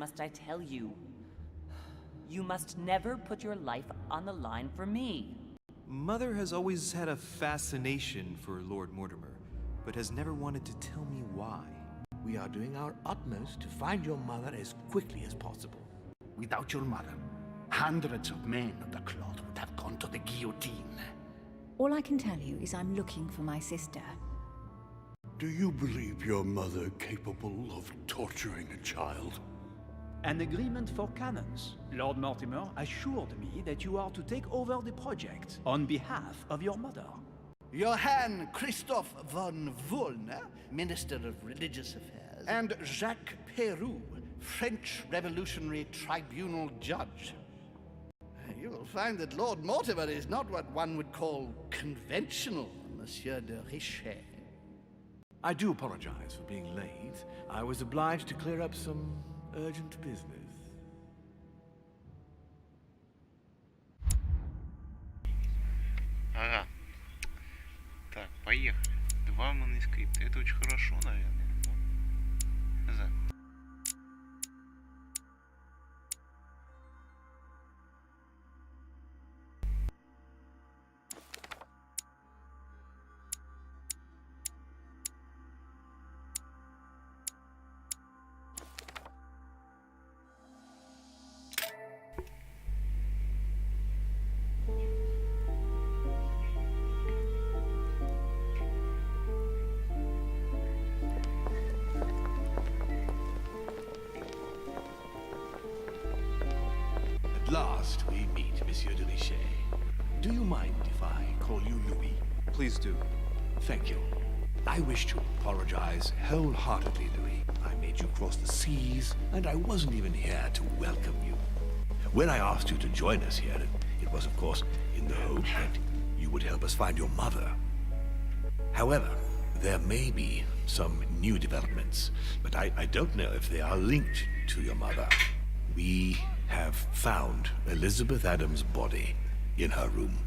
must I tell you? You must never put your life on the line for me. Mother has always had a fascination for Lord Mortimer, but has never wanted to tell me why. We are doing our utmost to find your mother as quickly as possible. Without your mother, hundreds of men of the cloth would have gone to the guillotine. All I can tell you is I'm looking for my sister. Do you believe your mother capable of torturing a child? An agreement for cannons. Lord Mortimer assured me that you are to take over the project on behalf of your mother. Johann Christoph von Wollner, Minister of Religious Affairs, and Jacques Peroux, French Revolutionary Tribunal Judge. You will find that Lord Mortimer is not what one would call conventional, Monsieur de Richet. I do apologize for being late. I was obliged to clear up some urgent business. Ага. Так, поехали. 2 манускрипта. Это очень хорошо, наверное. За. At last we meet, Monsieur de Richet. Do you mind if I call you Louis? Please do. Thank you. I wish to apologize wholeheartedly, Louis. I made you cross the seas, and I wasn't even here to welcome you. When I asked you to join us here, it was, of course, in the hope that you would help us find your mother. However, there may be some new developments, but I don't know if they are linked to your mother. We have found Elizabeth Adams' body in her room.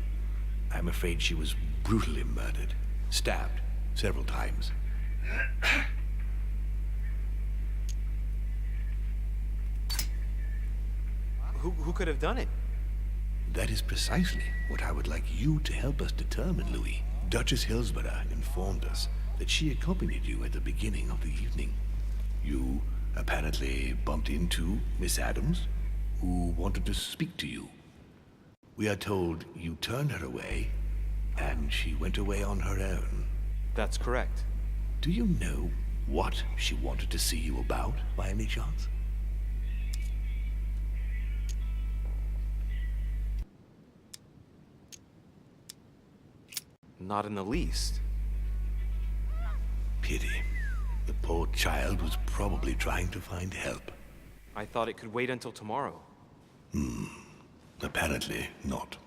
I'm afraid she was brutally murdered, stabbed several times. Who could have done it? That is precisely what I would like you to help us determine, Louis. Duchess Hillsborough informed us that she accompanied you at the beginning of the evening. You apparently bumped into Miss Adams, who wanted to speak to you. We are told you turned her away, and she went away on her own. That's correct. Do you know what she wanted to see you about, by any chance? Not in the least. Pity. The poor child was probably trying to find help. I thought it could wait until tomorrow. Apparently not.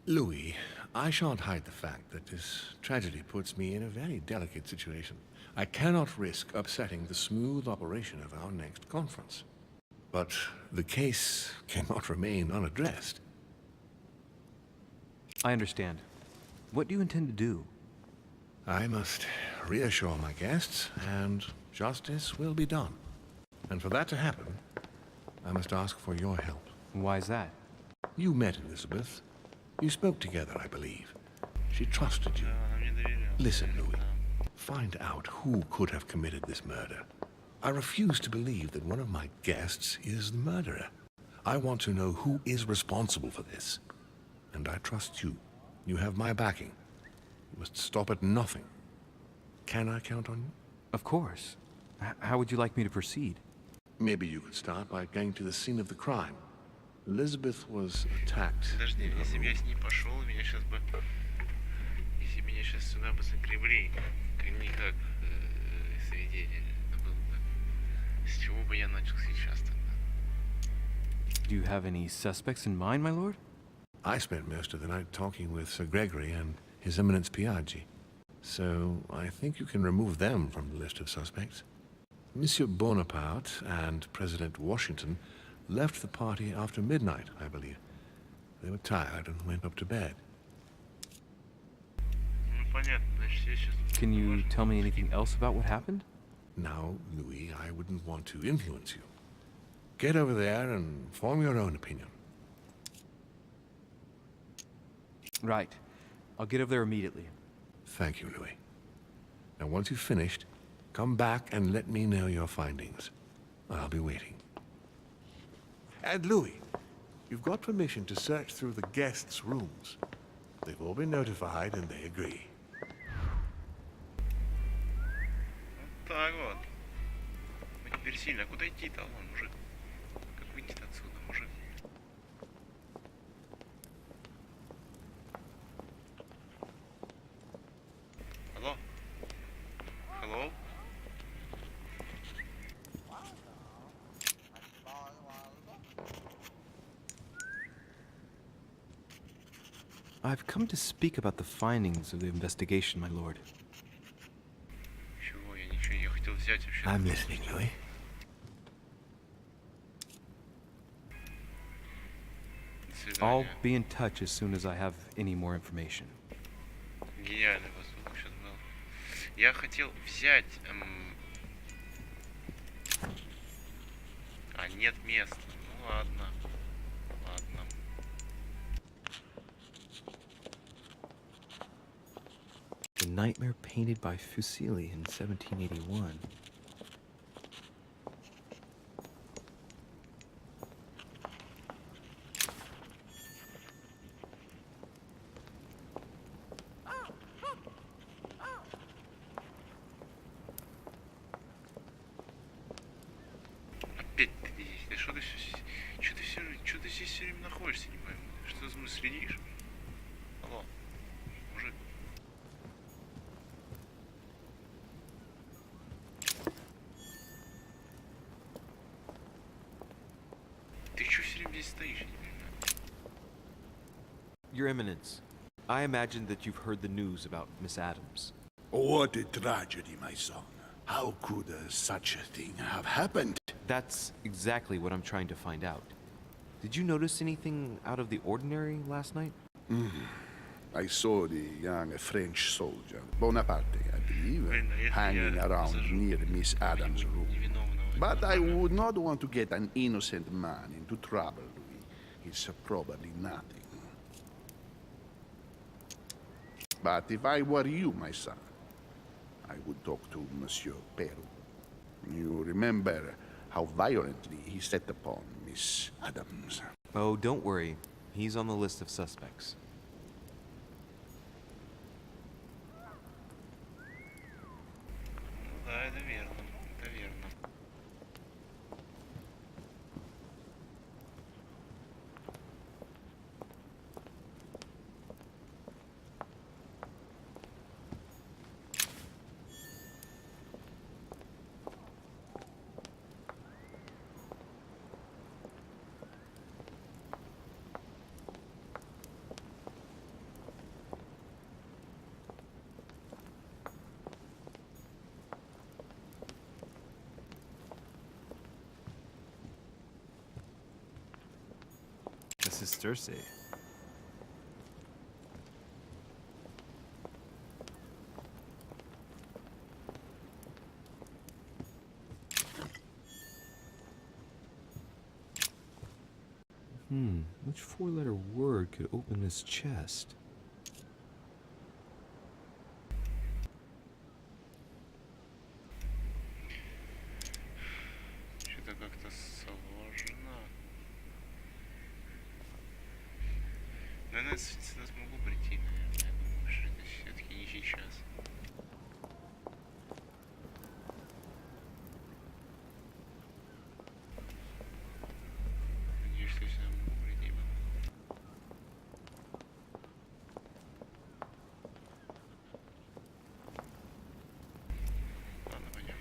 Louis, I shan't hide the fact that this tragedy puts me in a very delicate situation. I cannot risk upsetting the smooth operation of our next conference. But the case cannot remain unaddressed. I understand. What do you intend to do? I must reassure my guests, and justice will be done. And for that to happen, I must ask for your help. Why is that? You met Elizabeth. You spoke together, I believe. She trusted you. Listen, Louis. Find out who could have committed this murder. I refuse to believe that one of my guests is the murderer. I want to know who is responsible for this. And I trust you. You have my backing. You must stop at nothing. Can I count on you? Of course. How would you like me to proceed? Maybe you could start by going to the scene of the crime. Elizabeth was attacked. Подожди, если бы я с ней пошел, меня сейчас бы... Если меня сейчас сюда бы загребли, не как свидетель, был бы... С чего бы я начал сейчас тогда? Do you have any suspects in mind, my lord? I spent most of the night talking with Sir Gregory and His Eminence Piaggi. So I think you can remove them from the list of suspects. Monsieur Bonaparte and President Washington left the party after midnight, I believe. They were tired and went up to bed. Ну, понятно, значит, я сейчас... Can you tell me anything else about what happened? Now, Louis, I wouldn't want to influence you. Get over there and form your own opinion. Right. I'll get over there immediately. Thank you, Louis. Now, once you've finished, come back and let me know your findings. I'll be waiting. And Louis, you've got permission to search through the guests' rooms. They've all been notified and they agree. Вот так вот. Мы теперь сильно. Куда идти-то, алло, мужик? Как выйти-то отсюда, мужик? Алло? Hello? I've come to speak about the findings of the investigation, my lord. Чего? Я ничего не хотел взять вообще. I'm listening, Louis. До I'll свидания. be in touch as soon as I have any more information. Гениальный поступок сейчас был. Я хотел взять... А, нет места. Ну ладно. Ладно. The nightmare painted by Fuseli in 1781. Опять ты здесь. Да что ты что ты здесь все время находишься, не пойму. Что ты за мной следишь? Алло, мужик. Ты что все время здесь стоишь, я не понимаю. Your Eminence, I imagine that you've heard the news about Miss Adams. What a tragedy, my son. How could such a thing have happened? That's exactly what I'm trying to find out. Did you notice anything out of the ordinary last night? I saw the young French soldier, Bonaparte, I believe, hanging around near Miss Adams' room. But I would not want to get an innocent man into trouble, Louis. It's probably nothing. But if I were you, my son, I would talk to Monsieur Peru. You remember how violently he set upon Miss Adams. Oh, don't worry. He's on the list of suspects. Ну да, это верно. Это верно. This is Cersei. Which four-letter word could open this chest? Что-то как-то сложно. Наверное, сюда смогу прийти, наверное. Я думаю, что это все-таки не сейчас. Надеюсь, что я сюда могу прийти. Ладно, пойдем.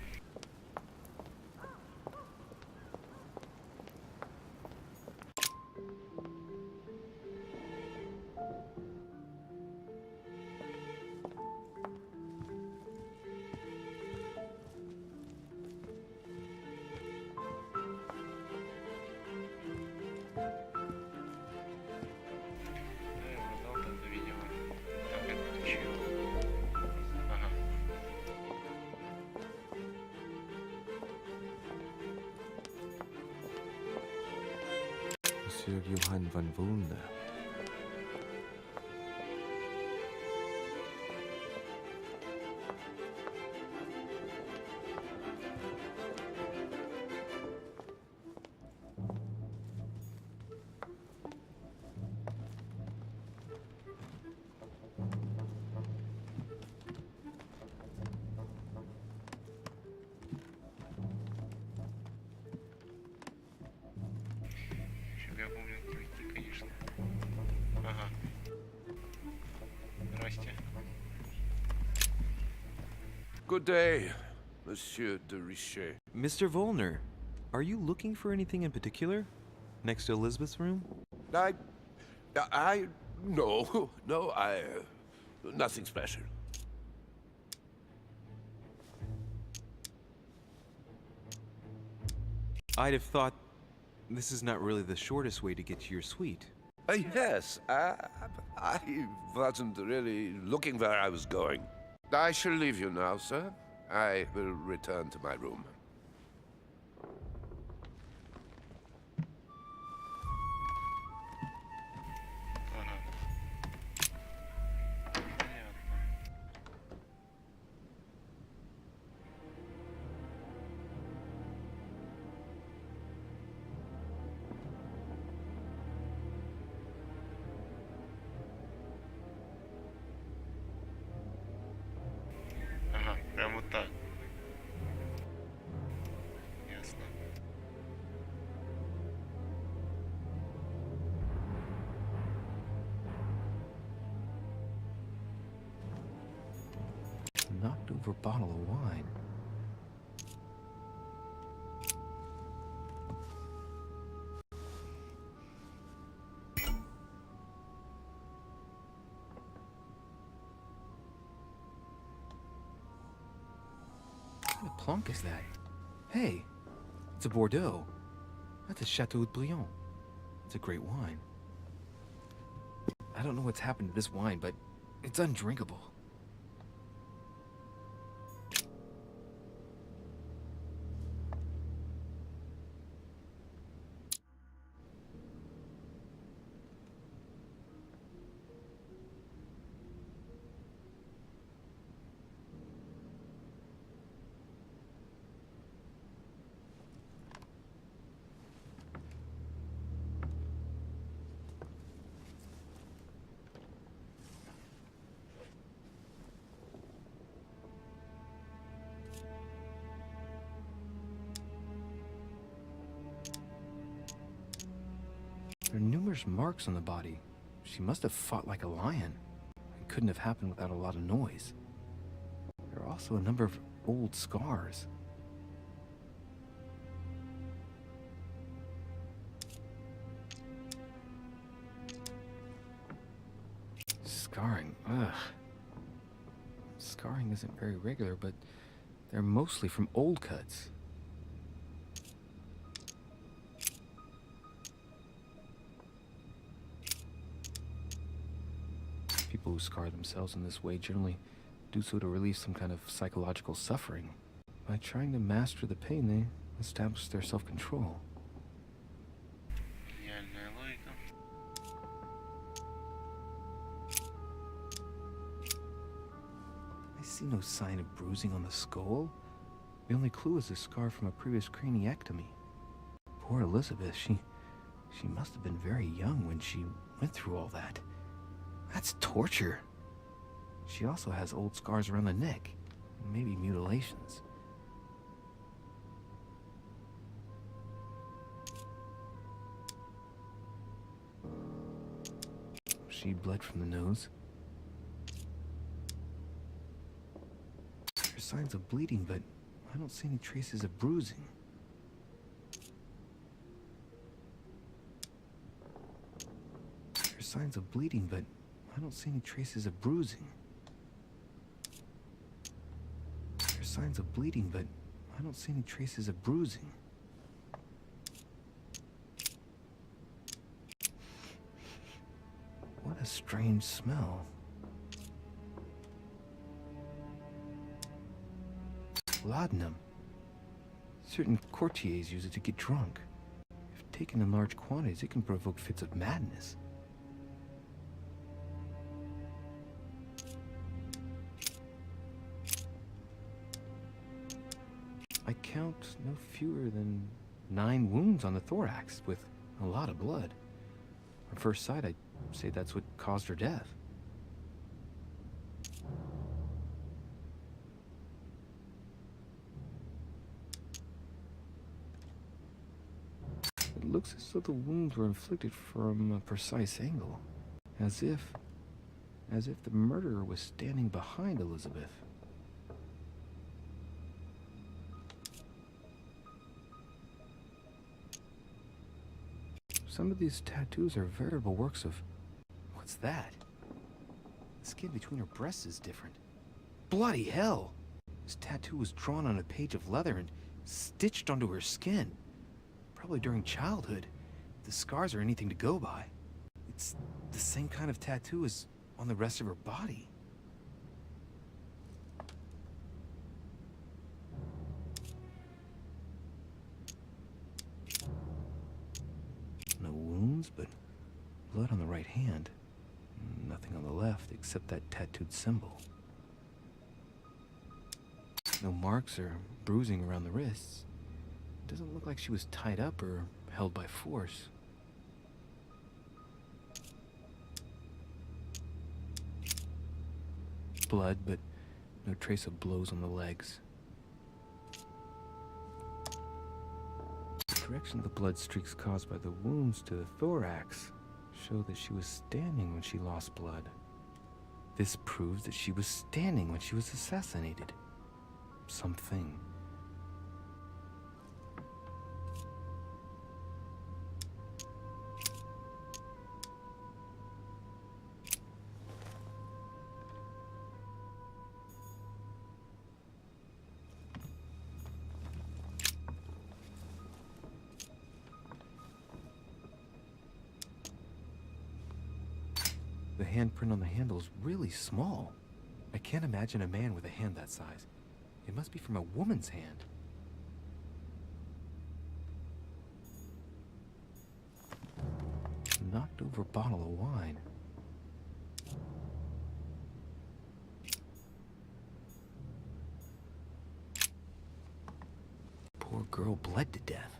Monsieur Johann von Wulne. Чтобы я помнил, пройти, конечно. Ага. Здрасте. Good day, Monsieur de Richet. Mr. Volner, are you looking for anything in particular? Next to Elizabeth's room? No, nothing special. I'd have thought this is not really the shortest way to get to your suite. Yes, I wasn't really looking where I was going. I shall leave you now, sir. I will return to my room. Ага. Понятно. Ага, прям вот так. Ясно. Knocked over bottle of wine. What kind of plonk is that? Hey, it's a Bordeaux. That's a Chateau de Briand. It's a great wine. I don't know what's happened to this wine, but it's undrinkable. There are numerous marks on the body. She must have fought like a lion. It couldn't have happened without a lot of noise. There are also a number of old scars. Scarring, ugh. Scarring isn't very regular, but they're mostly from old cuts. People who scar themselves in this way generally do so to relieve some kind of psychological suffering. By trying to master the pain, they establish their self-control. Гениальная логика. I see no sign of bruising on the skull. The only clue is a scar from a previous craniectomy. Poor Elizabeth, she must have been very young when she went through all that. That's torture. She also has old scars around the neck, maybe mutilations. She bled from the nose. There's signs of bleeding, but I don't see any traces of bruising. There's signs of bleeding, but I don't see any traces of bruising. There's signs of bleeding, but I don't see any traces of bruising. What a strange smell. Laudanum. Certain courtiers use it to get drunk. If taken in large quantities, it can provoke fits of madness. I count no fewer than 9 wounds on the thorax, with a lot of blood. On first sight, I'd say that's what caused her death. It looks as though the wounds were inflicted from a precise angle, as if the murderer was standing behind Elizabeth. Some of these tattoos are veritable works of... What's that? The skin between her breasts is different. Bloody hell! This tattoo was drawn on a page of leather and stitched onto her skin. Probably during childhood. If the scars are anything to go by. It's the same kind of tattoo as on the rest of her body. No wounds, but blood on the right hand. Nothing on the left except that tattooed symbol. No marks or bruising around the wrists. It doesn't look like she was tied up or held by force. Blood, but no trace of blows on the legs. The direction of the blood streaks caused by the wounds to the thorax show that she was standing when she lost blood. This proves that she was standing when she was assassinated. Something. The handprint on the handle is really small. I can't imagine a man with a hand that size. It must be from a woman's hand. Knocked over bottle of wine. Poor girl bled to death.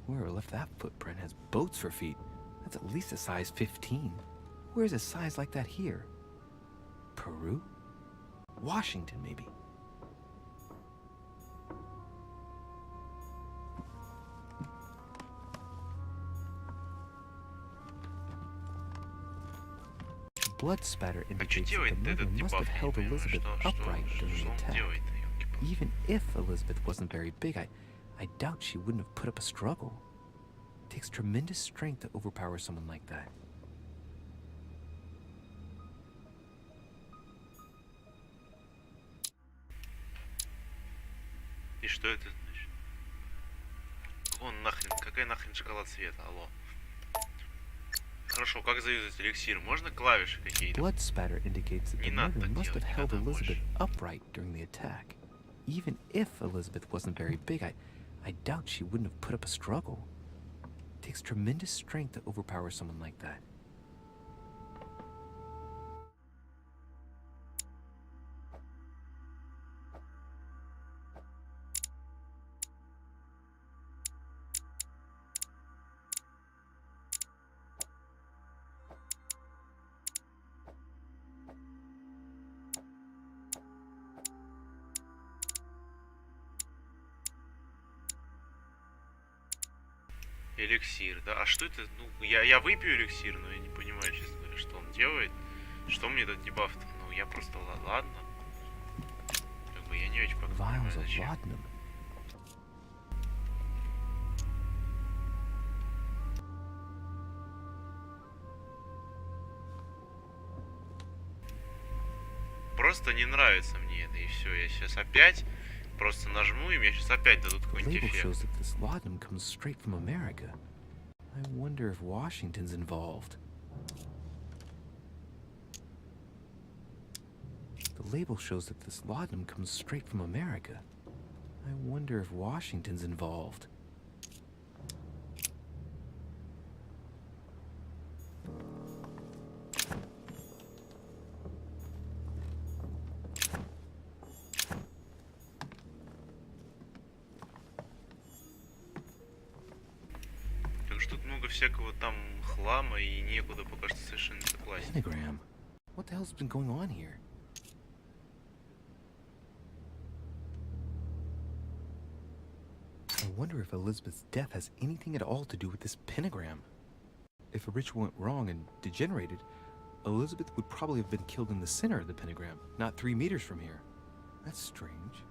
Whoever left that footprint has boats for feet. That's at least a size 15. Where's a size like that here? Peru? Washington, maybe. Blood spatter indicates that the murder must have held Elizabeth upright during the attack. Even if Elizabeth wasn't very big, I doubt she wouldn't have put up a struggle. It takes tremendous strength to overpower someone like that. И что это значит? Он нахрен, какая нахрен шкала цвета, алло. Хорошо, как заюзать эликсир? Можно клавиши какие-то? Blood spatter indicates that the murder must have held Elizabeth upright during the attack. Even if Elizabeth wasn't very big, I doubt she wouldn't have put up a struggle. It takes tremendous strength to overpower someone like that. Эликсир, да? А что это? Ну, я выпью эликсир, но я не понимаю, честно говоря, что он делает. Что мне этот дебаф-то? Ну, я просто... Ладно. Как бы я не очень понимаю, зачем. Просто не нравится мне это, и все. Я сейчас опять просто нажму, и мне сейчас опять дадут какой-нибудь эффект. Shows that this laudanum comes straight from America. I wonder if Washington's involved. The label shows that this laudanum comes straight from America. I wonder if Washington's involved. Так что тут много всякого там хлама и некуда пока что совершенно согласен. Pentagram. What the hell's been going on here? I wonder if Elizabeth's death has anything at all to do with this pentagram. If a ritual went wrong and degenerated, Elizabeth would probably have been killed in the center of the pentagram, not 3 meters from here. That's strange.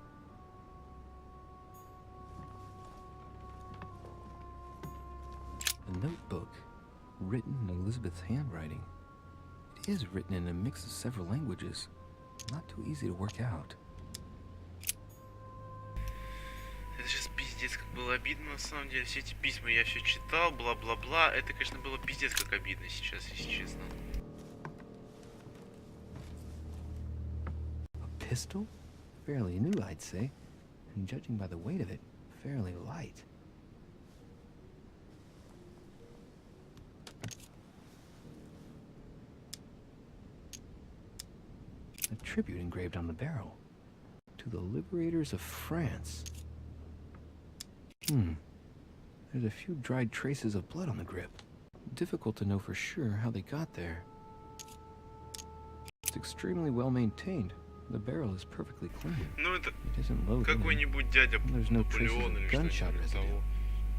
A notebook, written in Elizabeth's handwriting. It is written in a mix of several languages. Not too easy to work out. Это сейчас пиздец, как было обидно на самом деле. Все эти письма я все читал, бла-бла-бла. Это, конечно, было пиздец, как обидно сейчас, если честно. A pistol? Fairly new, I'd say. And judging by the weight of it, fairly light. A tribute engraved on the barrel. To the liberators of France. There's a few dried traces of blood on the grip. Difficult to know for sure how they got there. It's extremely well maintained. The barrel is perfectly clean. Ну это It isn't loaded. какой-нибудь дядя There's no traces Наполеон of или gunshot что-нибудь residue. того. I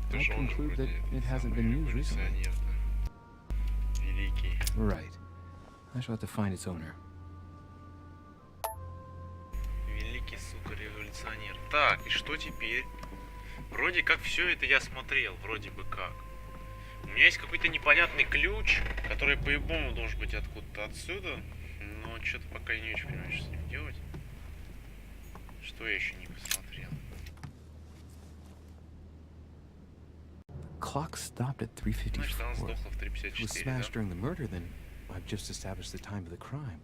Потому что он же conclude that вроде it hasn't been used recently. революционер-то. Великий. Right. I shall have to find its owner. Великий, сука, революционер. Так, и что теперь? Вроде как все это я смотрел, вроде бы как. У меня есть какой-то непонятный ключ, который по-любому должен быть откуда-то отсюда. Но что-то пока я не очень понимаю, что с ним делать. Что я еще не посмотрел. Clock stopped at Значит, она 3:54. сдохла в If it was 3:54, smashed да? during the murder, then I've just established the time of the crime.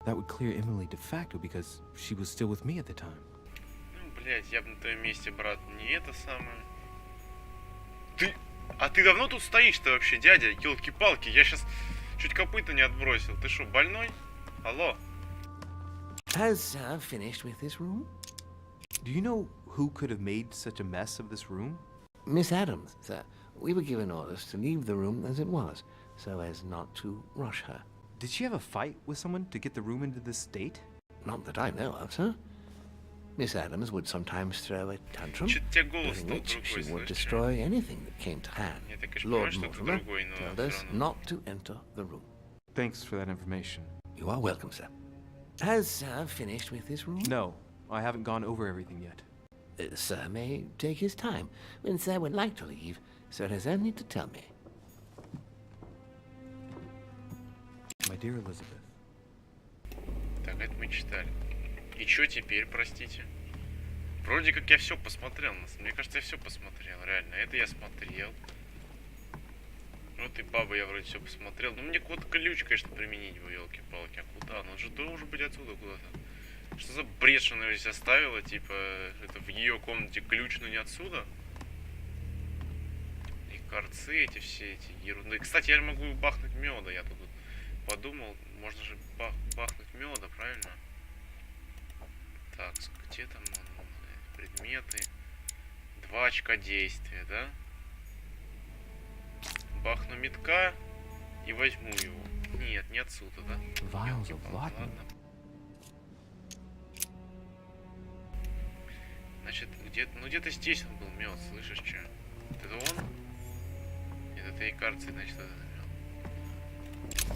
That would clear Emily de facto because she was still with me at the time. Ну, блядь, я бы на твоем месте, брат, не это самое. А ты давно тут стоишь-то вообще, дядя? Ёлки-палки, я сейчас чуть копыта не отбросил. Ты что, больной? Алло? Has Sir finished with this room? Do you know who could have made such a mess of this room? Miss Adams, sir. We were given orders to leave the room as it was, so as not to rush her. Did she have a fight with someone to get the room into this state? Not that I know of, sir. Miss Adams would sometimes throw a tantrum, Чё-то тебе голос during стал which she другой, would слышишь? destroy anything that came to hand. Я так, конечно, Lord понимаю, что ты Mortimer другой, но told всё us равно. not to enter the room. Thanks for that information. You are welcome, sir. Has Sir finished with this room? No, I haven't gone over everything yet. Sir may take his time. When Sir would like to leave, Sir has only to tell me. My dear Elizabeth. Так, это мы читали. И что теперь, простите? Вроде как я все посмотрел. Мне кажется, я все посмотрел, реально. Это я смотрел. Вот и баба я вроде все посмотрел. Ну мне какой-то ключ, конечно, применить бы, елки-палки. А куда? Ну он же должен быть отсюда куда-то. Что за бред, что она здесь оставила? Типа, это в ее комнате ключ, но не отсюда. И корцы эти все, эти ерунды. Кстати, я могу бахнуть меда. Я тут подумал, можно же бахнуть меда, правильно? Так, где там предметы? 2 очка действия, да? Бахну метка и возьму его. Нет, не отсюда, да? Vials of Ладно. laudanum. Значит, где-то здесь он был мед, слышишь, что? Это он? Нет, это и карты, значит, это мед.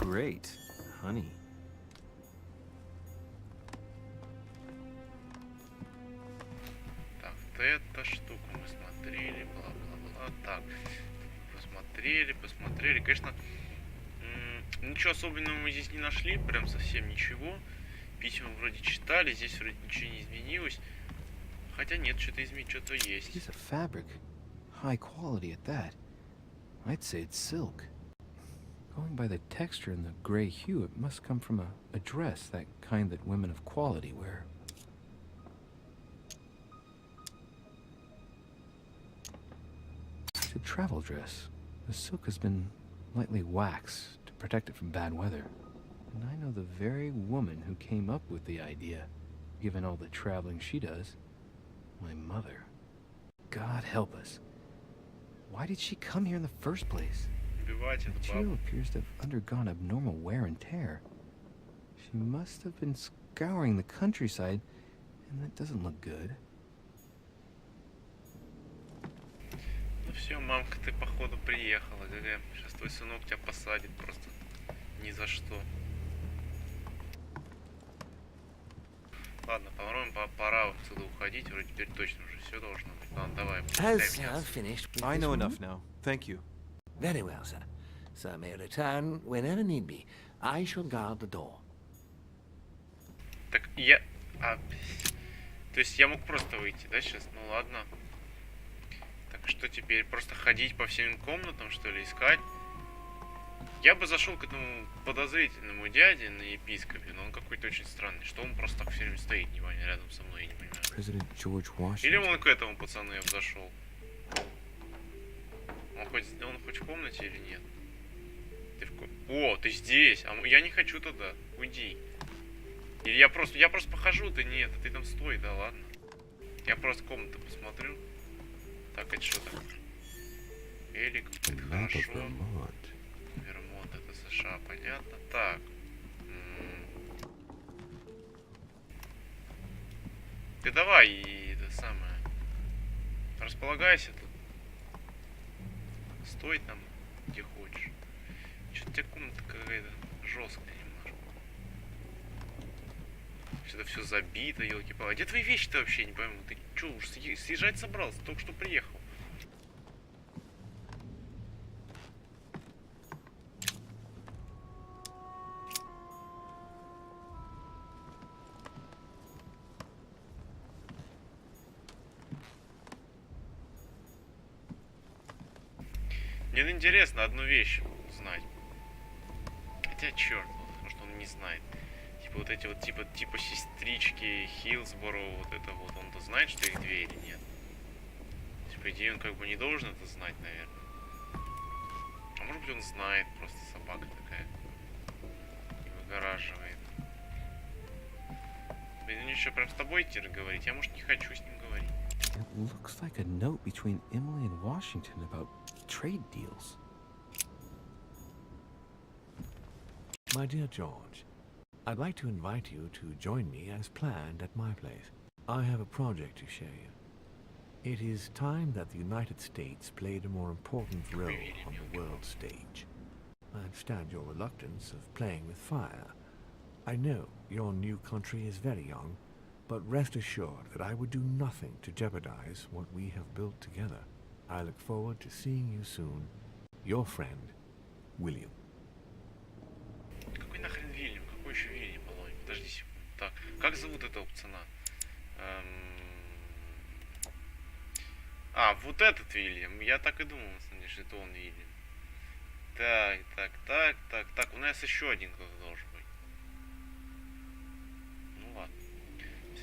Great. Honey. Так, вот эта штука мы смотрели, бла-бла-бла. Так, посмотрели. Конечно, ничего особенного мы здесь не нашли, прям совсем ничего. Письма вроде читали, здесь вроде ничего не изменилось. Хотя нет, что-то изменить, что-то есть. Piece of fabric. High quality at that. I'd say it's silk. Going by the texture and the gray hue, it must come from a dress, that kind that women of quality wear. It's a travel dress. The silk has been lightly waxed to protect it from bad weather. And I know the very woman who came up with the idea, given all the traveling she does. My mother. God help us. Why did she come here in the first place? The material appears to have undergone abnormal wear and tear. She must have been scouring the countryside, and that doesn't look good. Ну все, мамка, ты походу приехала, ГГ. Сейчас твой сынок тебя посадит просто ни за что. Ладно, по-моему, пора отсюда уходить. Вроде теперь точно уже все должно быть. Ладно, давай. I know enough now. Thank you. Very well, sir. Sir may return whenever need be. I shall guard the door. Так я... То есть я мог просто выйти, да, сейчас? Ну ладно. Так что теперь? Просто ходить по всем комнатам, что ли, искать? Я бы зашел к этому подозрительному дяде на епископе, но он какой-то очень странный. Что он просто так все время стоит, не понимаю, рядом со мной, я не понимаю. Или он к этому пацану я бы зашел. Он хоть в комнате или нет? О, ты здесь! А я не хочу туда. Уйди. Или я просто похожу, ты нет, а ты там стой, да ладно. Я просто комнату посмотрю. Так, это что там? Элик, это хорошо. Вермонт, это США, понятно. Так. Ты давай, и это самое. Располагайся тут. Стой там, где хочешь. Что-то у тебя комната какая-то жесткая немножко. Это все забито, елки-палки. А где твои вещи-то вообще, не пойму? Ты что, уж съезжать собрался? Только что приехал. Мне интересно одну вещь знать. Хотя черт, потому что он не знает. Типа вот эти вот типа сестрички Хилсборо, вот это вот, он-то знает, что их две или нет? То есть, по идее, он как бы не должен это знать, наверное. А может быть, он знает, просто собака такая. И выгораживает. Блин, ну что, прям с тобой идти говорить? Я, может, не хочу с ним говорить. It looks like a note between Emily and Washington about trade deals. My dear George, I'd like to invite you to join me as planned at my place. I have a project to show you. It is time that the United States played a more important role on the world stage. I understand your reluctance of playing with fire. I know your new country is very young, but rest assured that I would do nothing to jeopardize what we have built together. I look forward to seeing you soon. Your friend, William. Какой нахрен Вильям? Какой еще Вильям, Малой? Подожди секунду. Так, как зовут этого пацана? А, вот этот Вильям. Я так и думал, на самом деле, что это он Вильям. Так. У нас еще один кто-то должен быть. Ну ладно.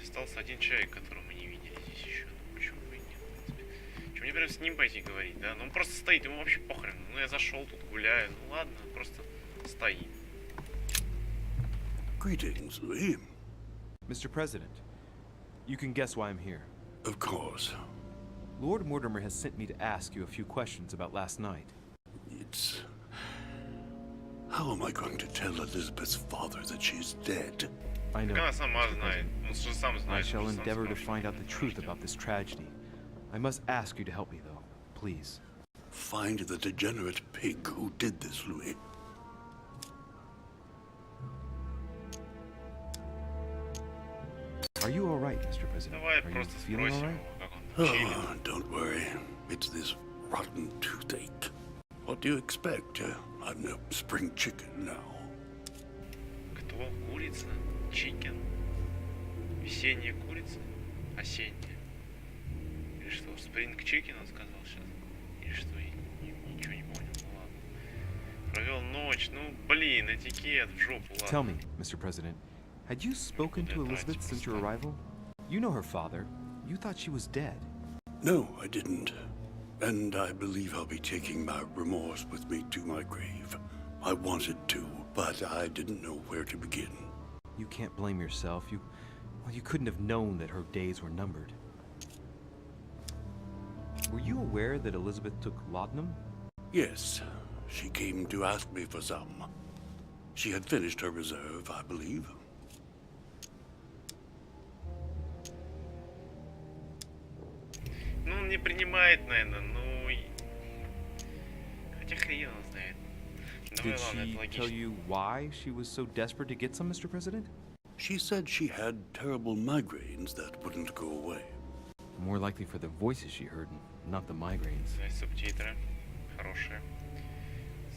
Остался один человек, которого мы не видели здесь еще. Ну, почему бы и нет, в принципе. Что, мне прям с ним пойти говорить, да? Ну, он просто стоит, ему вообще похрен. Ну, я зашел, тут гуляю. Ну, ладно, просто стоит. Greetings, Louis. Mr. President, you can guess why I'm here. Of course. Lord Mortimer has sent me to ask you a few questions about last night. It's... How am I going to tell Elizabeth's father that she's dead? I know. Она сама знает. Он же сам I знает. shall endeavor to find out the truth about this tragedy. I must ask you to help me, though. Please. Find the degenerate pig who did this, Louis. Are you all right, Mr. President? Давай Are you просто feeling all спросим right? его, как он там чилит. Oh, don't worry. It's this rotten toothache. What do you expect? I'm a spring chicken now. Кто? Курица? Чикен? Весенняя курица? Осенняя? Или что? Спринг чикен он сказал сейчас? Или что? Я ничего не понял. Ну ладно. Провел ночь. Ну блин, этикет в жопу, ладно. Tell me, Mr. President, had you spoken to Elizabeth since your arrival? You know her father. You thought she was dead. No, I didn't. And I believe I'll be taking my remorse with me to my grave. I wanted to, but I didn't know where to begin. You can't blame yourself. You couldn't have known that her days were numbered. Were you aware that Elizabeth took laudanum? Yes, she came to ask me for some. She had finished her reserve, I believe. Ну, он не принимает, наверное, ну... Хотя хрен его знает. Did she tell you why she was so desperate to get some, Mr. President? She said she had terrible migraines that wouldn't go away. More likely for the voices she heard, not the migraines. Субтитры. Хорошие.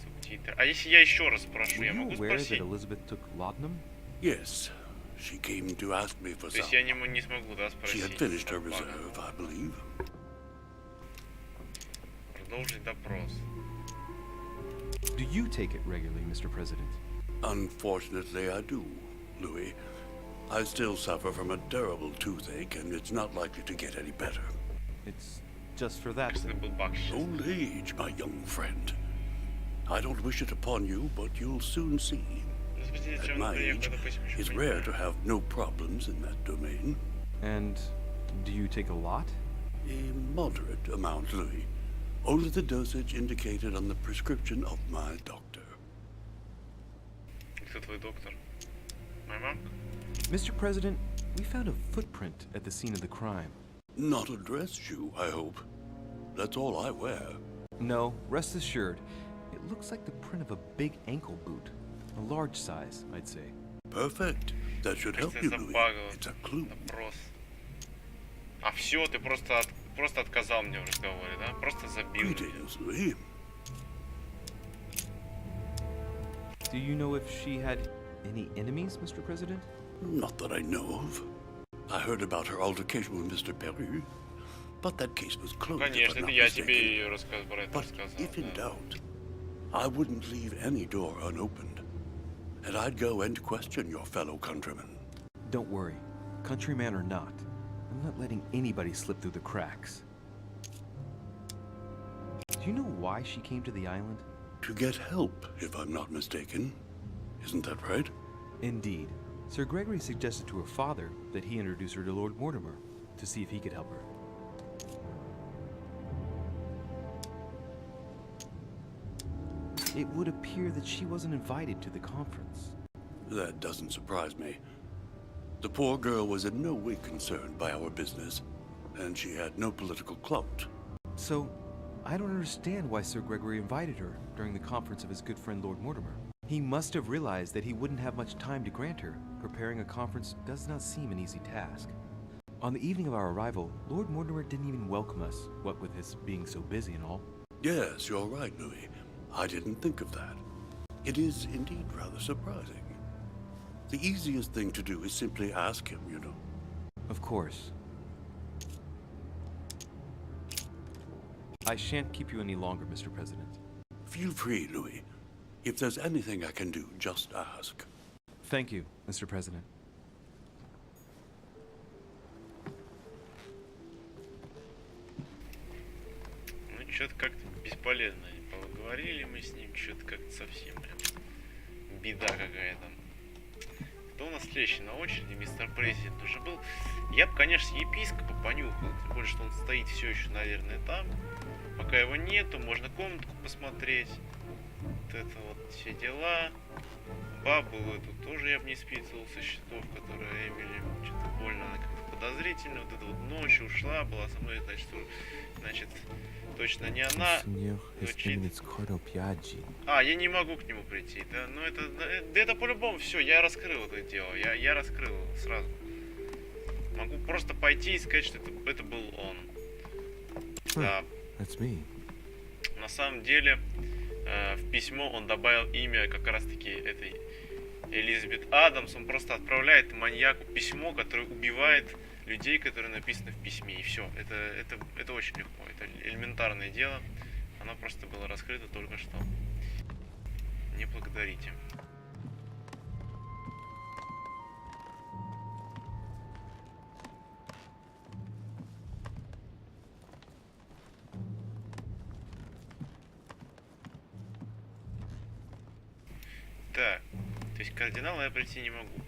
Субтитры. А если я еще раз спрошу, я могу спросить? That Elizabeth took laudanum? Yes. She came to ask me for some. То есть я не смогу, да, спросить? She had finished her reserve, I believe. Продолжить допрос. Do you take it regularly, Mr. President? Unfortunately, I do, Louis. I still suffer from a terrible toothache, and it's not likely to get any better. It's just for that. Old age, my young friend. I don't wish it upon you, but you'll soon see. At my age, it's rare to have no problems in that domain. And do you take a lot? A moderate amount, Louis. Only the dosage indicated on the prescription of my doctor. Кто твой доктор? My mom? Mr. President, we found a footprint at the scene of the crime. Not a dress shoe, I hope. That's all I wear. No, rest assured. It looks like the print of a big ankle boot. A large size, I'd say. Perfect. That should help you, Louis. It's a clue. Допрос. А все, ты просто отказал мне в разговоре, да? Просто забил. Greetings, Louis. Do you know if she had any enemies, Mr. President? Not that I know of. I heard about her altercation with Mr. Peru, but that case was closed. Конечно, это я тебе про это But рассказал. if in doubt, I wouldn't leave any door unopened, and I'd go and question your fellow countrymen. Don't worry, countryman or not, I'm not letting anybody slip through the cracks. Do you know why she came to the island? To get help, if I'm not mistaken. Isn't that right? Indeed. Sir Gregory suggested to her father that he introduce her to Lord Mortimer to see if he could help her. It would appear that she wasn't invited to the conference. That doesn't surprise me. The poor girl was in no way concerned by our business, and she had no political clout. So, I don't understand why Sir Gregory invited her during the conference of his good friend Lord Mortimer. He must have realized that he wouldn't have much time to grant her. Preparing a conference does not seem an easy task. On the evening of our arrival, Lord Mortimer didn't even welcome us, what with his being so busy and all. Yes, you're right, Louis. I didn't think of that. It is indeed rather surprising. The easiest thing to do is simply ask him, you know. Of course. I shan't keep you any longer, Mr. President. Feel free, Louis. If there's anything I can do, just ask. Thank you, Mr. President. Ну, что-то как-то бесполезно. Поговорили мы с ним, что-то как-то совсем прям беда какая-то. Кто у нас следующий на очереди? Мистер Президент уже был. Я бы, конечно, епископа понюхал, тем более, что он стоит все еще, наверное, там. Пока его нету, можно комнатку посмотреть. Вот это вот все дела. Бабу эту тоже я бы не списывал со счетов, которая Эмили что-то больно, она как-то подозрительно. Вот эта вот ночью ушла, была со мной, значит, точно не она. А, я не могу к нему прийти, да? Ну это по-любому все, я раскрыл это дело, я раскрыл сразу. Могу просто пойти и сказать, что это был он. Да. На самом деле, в письмо он добавил имя как раз-таки этой Элизабет Адамс. Он просто отправляет маньяку письмо, которое убивает людей, которые написаны в письме. И все. Это очень легко. Это элементарное дело. Оно просто было раскрыто только что. Не благодарите. Так, то есть к кардиналу я прийти не могу.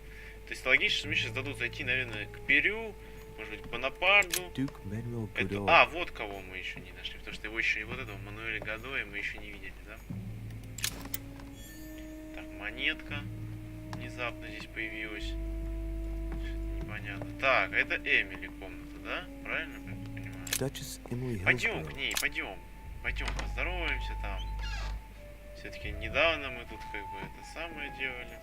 То есть логично, что мне сейчас дадут зайти, наверное, к Перю, может быть, к Бонапарту. А, вот кого мы еще не нашли, потому что его еще и вот этого Мануэля Гадоя мы еще не видели, да? Так, монетка внезапно здесь появилась. Непонятно. Так, это Эмили комната, да? Правильно, как я понимаю? Пойдем к ней, пойдем. Пойдем поздороваемся там. Все-таки недавно мы тут как бы это самое делали.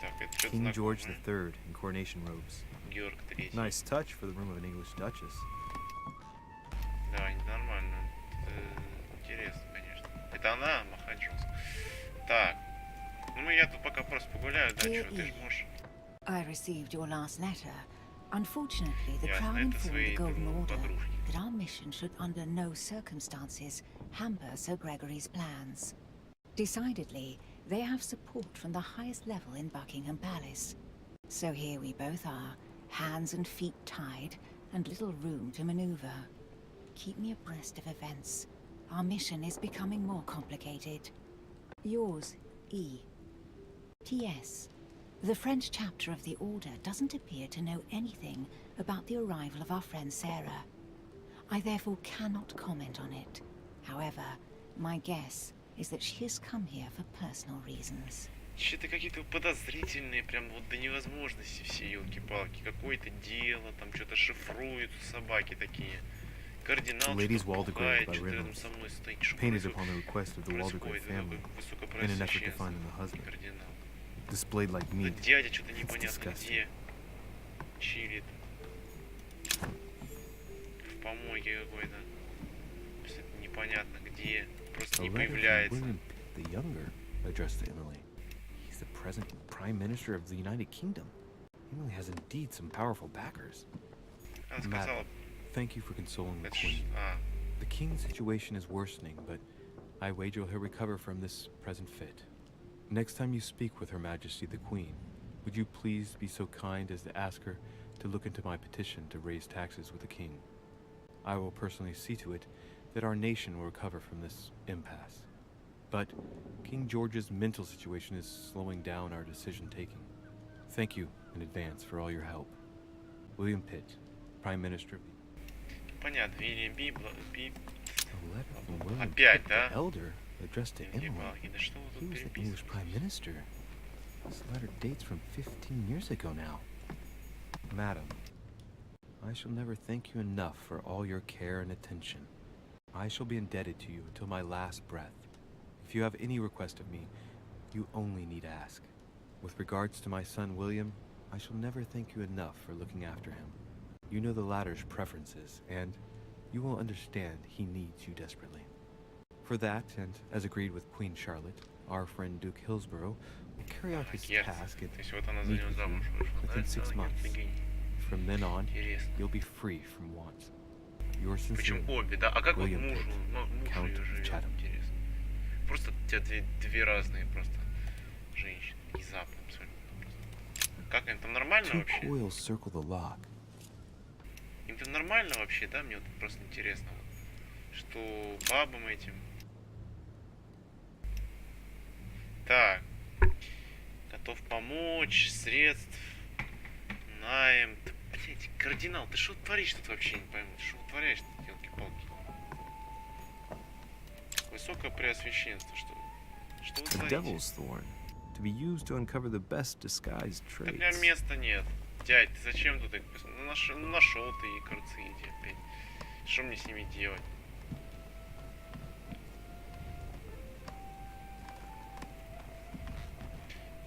Так, это что-то King George знакомое. III in coronation robes. Георг III. Nice touch for the room of an English duchess. Да, нормально. Это интересно, конечно. Это она, махать жестко. Так. Ну, я тут пока просто погуляю, да, что ты ж можешь. I received your last letter. Unfortunately, the Crown informed the Golden Order that our mission should under no circumstances hamper Sir Gregory's plans. Decidedly, they have support from the highest level in Buckingham Palace. So here we both are, hands and feet tied, and little room to maneuver. Keep me abreast of events. Our mission is becoming more complicated. Yours, E. T.S. The French chapter of the Order doesn't appear to know anything about the arrival of our friend Sarah. I therefore cannot comment on it. However, my guess is that she has come here for personal reasons. Что-то какие-то подозрительные, прям вот до невозможности все, елки-палки. Какое-то дело, там что-то шифруют, собаки такие. Кардинал что-то пугает, что-то рядом со мной стоит. Painted upon the request of the Waldegrave family in an effort to find them a husband. Displayed like meat. Дядя что-то непонятно где чилит. В помойке какой-то. Непонятно где. Просто не появляется. William the Younger addressed to Emily. He's the present Prime Minister of the United Kingdom. Emily has indeed some powerful backers. Madam, thank you for consoling the Queen. The King's situation is worsening, but I wager he'll recover from this present fit. Next time you speak with Her Majesty the Queen, would you please be so kind as to ask her to look into my petition to raise taxes with the King? I will personally see to it that our nation will recover from this impasse. But King George's mental situation is slowing down our decision-taking. Thank you in advance for all your help. William Pitt, Prime Minister of the... Понятно, Вильям Би... A letter from William Опять, Pitt да? the Elder addressed to Emily. Да что вы He тут was the English Prime Minister. This letter dates from 15 years ago now. Madam, I shall never thank you enough for all your care and attention. I shall be indebted to you until my last breath. If you have any request of me, you only need ask. With regards to my son William, I shall never thank you enough for looking after him. You know the latter's preferences, and you will understand he needs you desperately. For that, and as agreed with Queen Charlotte, our friend Duke Hillsborough will carry out his task and meet with you within 6 months. From then on, you'll be free from want. Yours sincerely, William Pitt, Count of Chatham. Просто у тебя две разные просто женщины, внезапно абсолютно. Как им там нормально вообще? Two coils circle the lock. Им там нормально вообще, да? Мне вот просто интересно, что бабам этим. Так, готов помочь, средств, найм. Да, блять, кардинал, ты что творишь тут вообще, не пойму, ты что творяешь тут, елки-палки? Высокое преосвященство, что вы A творите? devil's thorn, to be used to uncover the best disguised Так у меня traits. места нет. Дядь, ты зачем тут их? Нашел ты и карцы эти опять. Что мне с ними делать?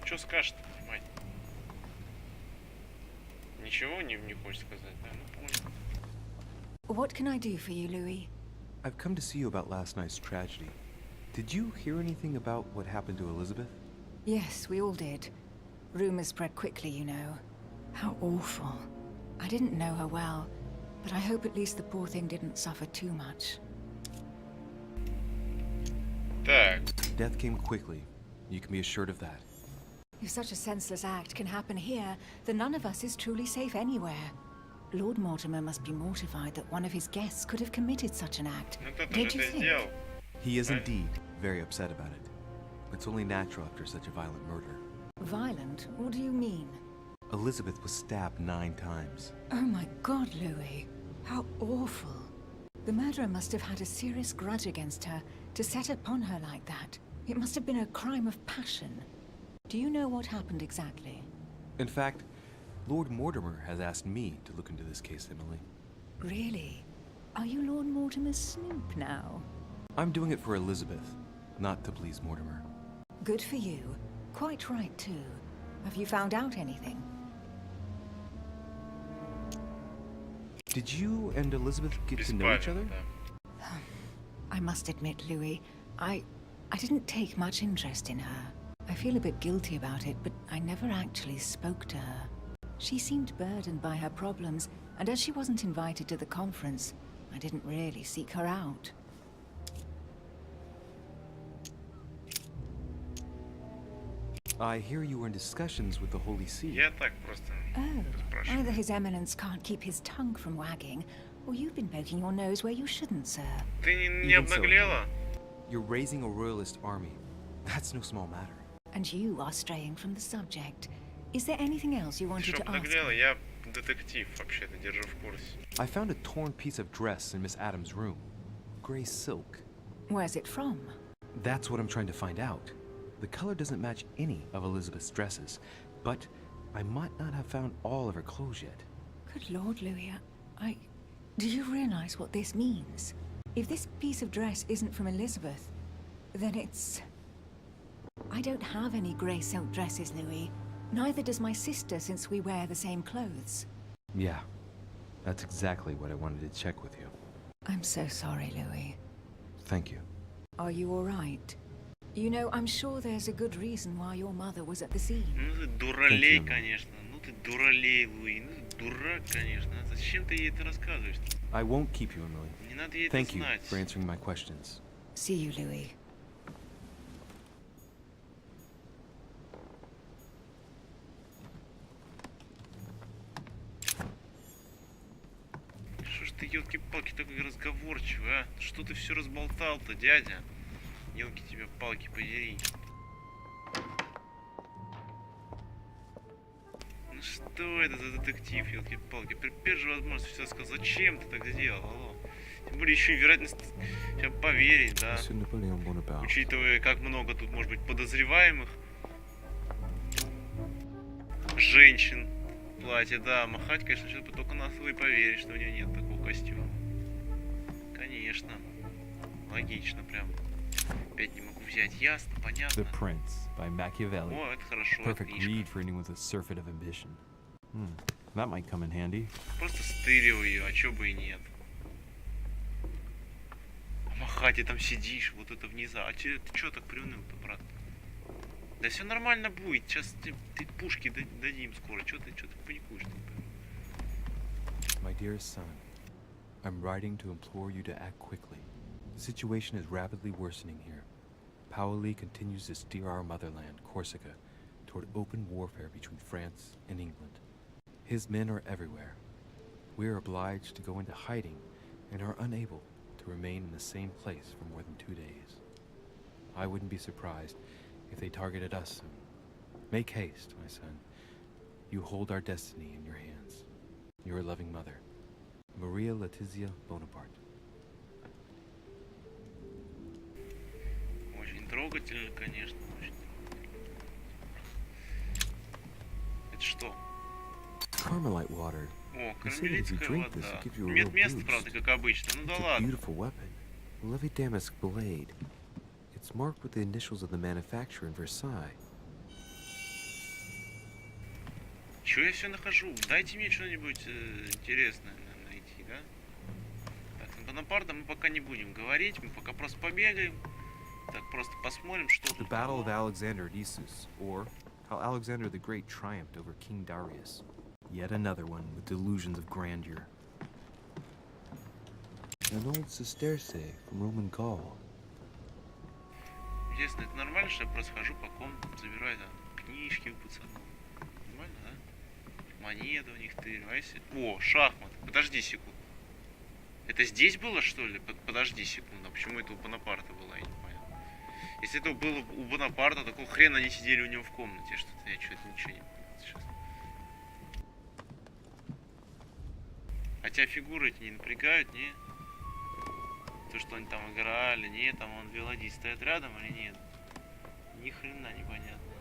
Что скажешь-то, мать? Ничего не хочешь сказать, да? Ну понял. What can I do for you, Louis? I've come to see you about last night's tragedy. Did you hear anything about what happened to Elizabeth? Yes, we all did. Rumors spread quickly, you know. How awful. I didn't know her well, but I hope at least the poor thing didn't suffer too much. Так. Death came quickly. You can be assured of that. If such a senseless act can happen here, then none of us is truly safe anywhere. Lord Mortimer must be mortified that one of his guests could have committed such an act. Don't you think? He is indeed very upset about it. It's only natural after such a violent murder. Violent? What do you mean? Elizabeth was stabbed 9 times. Oh my God, Louis. How awful. The murderer must have had a serious grudge against her to set upon her like that. It must have been a crime of passion. Do you know what happened exactly? In fact, Lord Mortimer has asked me to look into this case, Emily. Really? Are you Lord Mortimer's snoop now? I'm doing it for Elizabeth, not to please Mortimer. Good for you. Quite right, too. Have you found out anything? Did you and Elizabeth get to know each other? I must admit, Louis, I didn't take much interest in her. I feel a bit guilty about it, but I never actually spoke to her. She seemed burdened by her problems, and as she wasn't invited to the conference, I didn't really seek her out. I hear you were in discussions with the Holy See. Я так просто Oh, either His Eminence can't keep his tongue from wagging, or you've been poking your nose where you shouldn't, sir. Ты не обнаглела? You're raising a royalist army. That's no small matter. And you are straying from the subject. Is there anything else you wanted Чтоб to ask? наглела, я детектив вообще-то, держу в курсе. I found a torn piece of dress in Miss Adams' room. Gray silk. Where's it from? That's what I'm trying to find out. The color doesn't match any of Elizabeth's dresses, but I might not have found all of her clothes yet. Good Lord, Louis, do you realize what this means? If this piece of dress isn't from Elizabeth, then it's... I don't have any grey silk dresses, Louis. Neither does my sister, since we wear the same clothes. Yeah, that's exactly what I wanted to check with you. I'm so sorry, Louis. Thank you. Are you all right? You know, I'm sure there's a good reason why your mother was at the scene. Ну ты дуралей, конечно. Ну ты дуралей, Луи. Ну ты дурак, конечно. Зачем ты ей это рассказываешь? I won't keep you, Emily. Не надо ей это Thank you знать. for answering my questions. See you, Louis. Что ж ты, елки-палки, такой разговорчивый, а? Что ты все разболтал-то, дядя? Елки тебя палки подери. Ну что это за детектив, елки-палки? При первой же возможности все сказал. Зачем ты так сделал, алло? Тем более еще и вероятность поверить, да? Учитывая, как много тут может быть подозреваемых. Женщин в платье, да, махать, конечно, сейчас бы только на слово и поверить, что у нее нет такого костюма. Конечно. Логично прям. Опять не могу взять, ясно, понятно. The Prince by Machiavelli. О, это хорошо, Perfect книжка. read for anyone with a surfeit of ambition. That might come in handy. Просто стырил ее, а чё бы и нет. А махать, ты там сидишь, вот это внизу. А ты чё так приуныл-то, брат? Да все нормально будет, сейчас ты пушки дадим скоро. Чё ты паникуешь? My dearest son, I'm writing to implore you to act quickly. The situation is rapidly worsening here. Paoli continues to steer our motherland, Corsica, toward open warfare between France and England. His men are everywhere. We are obliged to go into hiding and are unable to remain in the same place for more than 2 days. I wouldn't be surprised if they targeted us soon. Make haste, my son. You hold our destiny in your hands. Your loving mother, Maria Letizia Bonaparte. Очень трогательно, конечно. Очень. Это что? Carmelite water. О, You say that if you кармелитская drink this, вода. it'll give you a real Нет места, boost. правда, как обычно. Ну да It's a ладно. beautiful weapon. A lovely damask blade. It's marked with the initials of the manufacturer in Versailles. Чё я все нахожу? Дайте мне что-нибудь интересное найти, да? Так, с Бонапартом мы пока не будем говорить, мы пока просто побегаем. Так, просто посмотрим, что The тут. Battle of Alexander at Issus, or how Alexander the Great triumphed over King Darius. Yet another one with delusions of grandeur. An old sesterce from Roman Gaul. Интересно, это нормально, что я просто хожу по комнатам, забираю там книжки у пацанов? Нормально, да? Монеты у них тырю, а если... О, шахмат. Подожди секунду. Это здесь было, что ли? Подожди секунду. А почему это у Бонапарта было? Я не понял. Если это было у Бонапарта, такого хрена они сидели у него в комнате. Что-то я что-то ничего не понял сейчас. А тебя фигуры эти не напрягают, не? То, что они там играли, нет, там он две ладьи стоят рядом или нет? Ни хрена непонятно.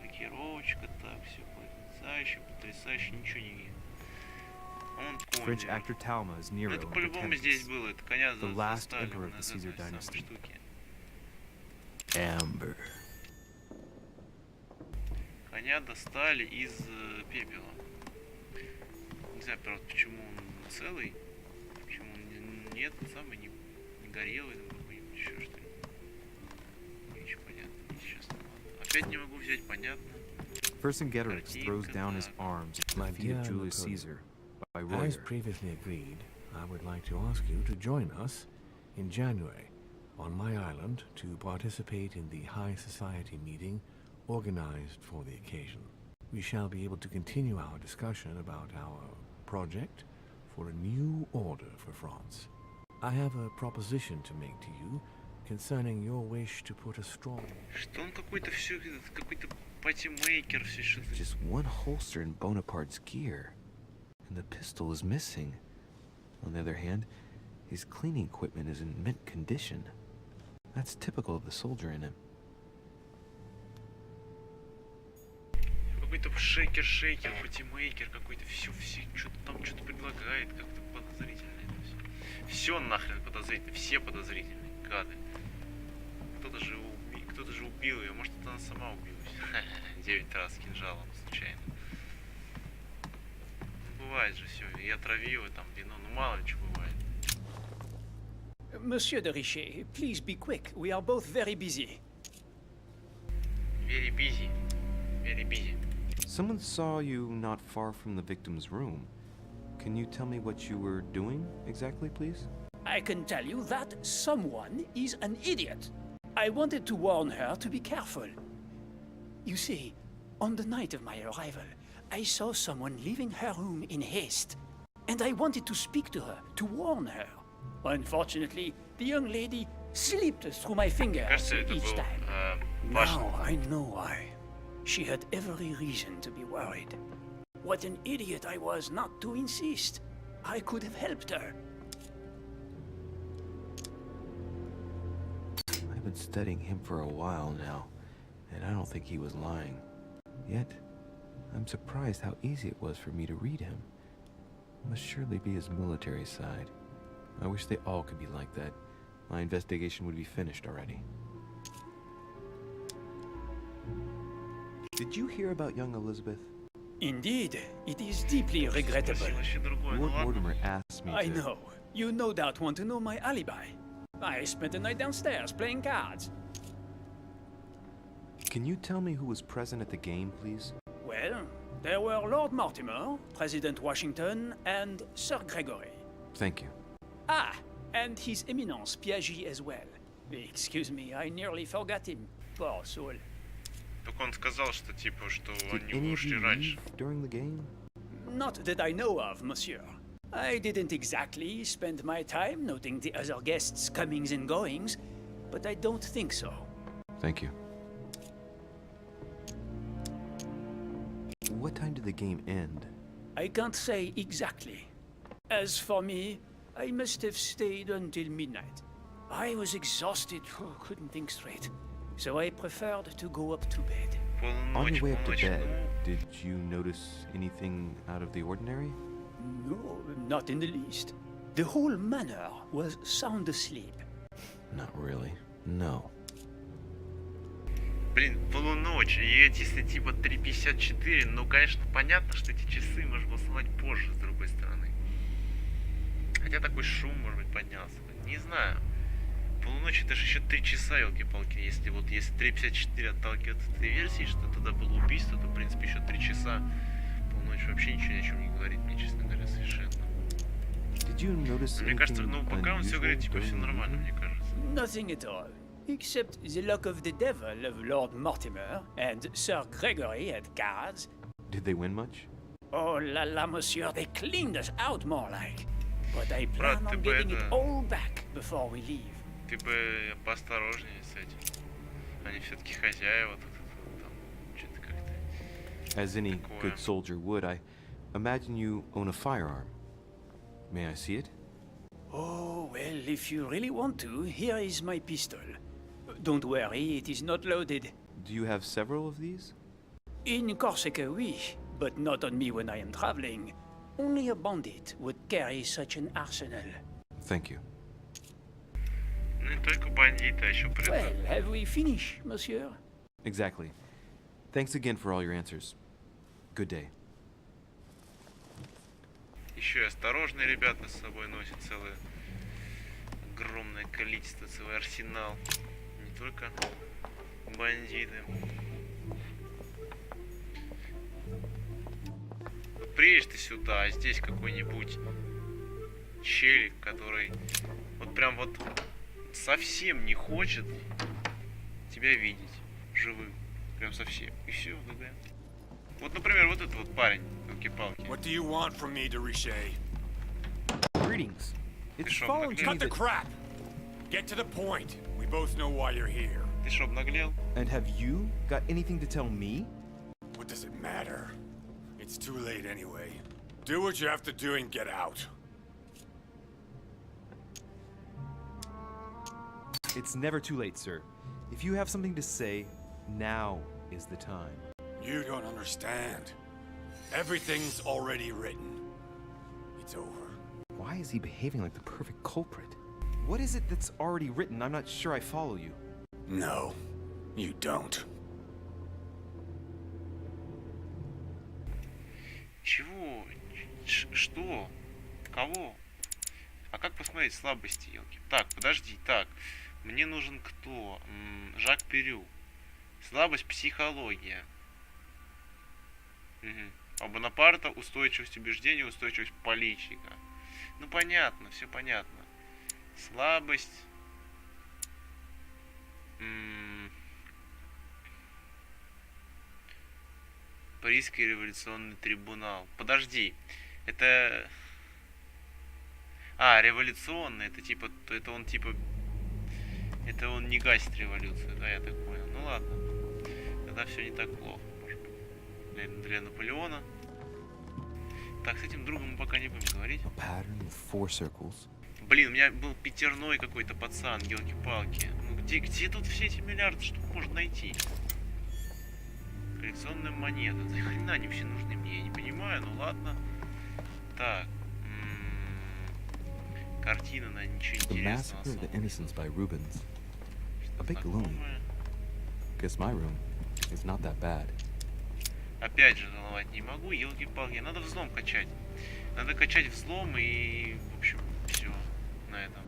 Лакировочка, так, все потрясающе, потрясающе, ничего не видно. French actor Talma is Nero Это of the по-любому здесь было, это коня the last заставили emperor of на the Caesar этой самой dynasty. штуке. Amber. Коня достали из пепела. Не знаю, правда, почему он целый, почему он нет, самый не горел или какой-нибудь еще что ли. Ничего понятно, сейчас. Опять не могу взять, понятно. Vercingetorix throws down his arms at the feet of Julius Caesar by Royer. As previously agreed, I would like to ask you to join us in January on my island to participate in the High Society meeting organized for the occasion. We shall be able to continue our discussion about our project for a new order for France. I have a proposition to make to you concerning your wish to put a strong... Что он какой-то все, какой-то патимейкер, все что-то. Just one holster in Bonaparte's gear, and the pistol is missing. On the other hand, his cleaning equipment is in mint condition. That's typical of the soldier in him. Какой-то шейкер, патимейкер, какой-то все, что-то там что-то предлагает, как-то подозрительно это все. Все нахрен подозрительно, все подозрительные, гады. Кто-то же убил ее, может это она сама убилась. 9 раз кинжалом случайно. Ну, бывает же все, и отравила там вино, ну мало ли что бывает. Monsieur de Richet, please be quick. We are both very busy. Very busy. Very busy. Someone saw you not far from the victim's room. Can you tell me what you were doing exactly, please? I can tell you that someone is an idiot. I wanted to warn her to be careful. You see, on the night of my arrival, I saw someone leaving her room in haste, and I wanted to speak to her, to warn her. Unfortunately, the young lady slipped through my fingers each time. Now I know why. She had every reason to be worried. What an idiot I was not to insist. I could have helped her. I've been studying him for a while now, and I don't think he was lying. Yet, I'm surprised how easy it was for me to read him. It must surely be his military side. I wish they all could be like that. My investigation would be finished already. Did you hear about young Elizabeth? Indeed, it is deeply regrettable. Lord Mortimer asked me I to... know. You no doubt want to know my alibi. I spent the night downstairs playing cards. Can you tell me who was present at the game, please? Well, there were Lord Mortimer, President Washington, and Sir Gregory. Thank you. Ah, and His Eminence Piaget as well. Excuse me, I nearly forgot him. Poor soul. Так он сказал, что типа, что Did они any of ушли you раньше. leave during the game? Not that I know of, monsieur. I didn't exactly spend my time noting the other guests' comings and goings, but I don't think so. Thank you. What time did the game end? I can't say exactly. As for me, I must have stayed until midnight. I was exhausted, couldn't think straight. So I preferred to go up to bed. On your way up to bed, did you notice anything out of the ordinary? No, not in the least. The whole manor was sound asleep. Not really. No. Блин, полуночь, и эти, если типа 3:54, ну, конечно, понятно, что эти часы можно было сломать позже, с другой стороны. Хотя такой шум, может быть, поднялся. Не знаю. Полуночь это же еще 3 часа, елки-палки. Если 3:54 отталкиваться от этой версии, что тогда было убийство, то, в принципе, еще 3 часа. Полночь вообще ничего ни о чем не говорит мне, честно говоря, совершенно. Мне кажется, ну, пока он все говорит, типа, все нормально, мне кажется. Nothing at all. Except the luck of the devil of Lord Mortimer and Sir Gregory at cards. Did they win much? Oh la la, monsieur, they cleaned us out more like. But I plan Брат, on ты бы getting it это... all back before we leave. Ты бы поосторожнее с этим. Они все-таки хозяева тут, там, что-то как-то. As any такое. good soldier would, I imagine you own a firearm. May I see it? Oh, well, if you really want to, here is my pistol. Don't worry, it is not loaded. Do you have several of these? In Corsica, oui, but not on me when I am traveling. Only a bandit would carry such an arsenal. Thank you. Ну не только бандиты, а еще Well, have we finished, monsieur? Exactly. Thanks again for all your answers. Good day. Еще и осторожные ребята с собой носят целое огромное количество, целый арсенал. Не только бандиты. Вот приедешь ты сюда, а здесь какой-нибудь челик, который вот прям вот совсем не хочет тебя видеть живым. Прям совсем. И все, ГГ. Вот, например, вот этот вот парень, елки-палки. What do you want from me, Derishay? Greetings. It's Bishop, following Cut me Cut the that... crap! Get to the point. We both know why you're here. Ты что, обнаглел? And have you got anything to tell me? What does it matter? It's too late anyway. Do what you have to do and get out. It's never too late, sir. If you have something to say, now is the time. You don't understand. Everything's already written. It's over. Why is he behaving like the perfect culprit? What is it that's already written? I'm not sure I follow you. No, you don't. Чего? Что? Кого? А как посмотреть слабости, елки? Так, подожди, так. Мне нужен кто? Жак Перю. Слабость психология. Угу. У Бонапарта устойчивость убеждения, устойчивость политика. Ну понятно, все понятно. Слабость. Парижский революционный трибунал. Подожди, это... А, революционный, это типа... Это он типа... Это он не гасит революцию, да, я так понял. Ну ладно. Тогда все не так плохо, может быть. Для Наполеона. Так, с этим другом мы пока не будем говорить. Блин, у меня был пятерной какой-то пацан, елки-палки. Ну где тут все эти миллиарды штук можно найти? Коллекционная монета. Да хрена они все нужны мне, я не понимаю, ну ладно. Так. Картина на ничего интересного. Опять же, заломать не могу, елки-палки. Надо взлом качать. Надо качать взлом и, в общем, все на этом.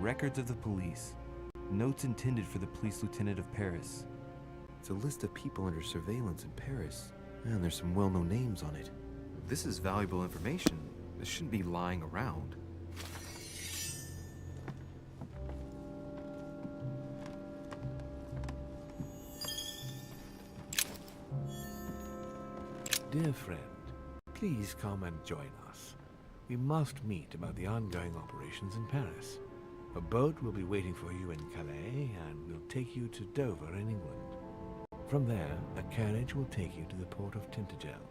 Records of the police. Notes intended for the police lieutenant of Paris. It's a list of people under surveillance in Paris. And there's some well-known names on it. This is valuable information. This shouldn't be lying around. Dear friend, please come and join us. We must meet about the ongoing operations in Paris. A boat will be waiting for you in Calais and will take you to Dover in England. From there, a carriage will take you to the port of Tintagel,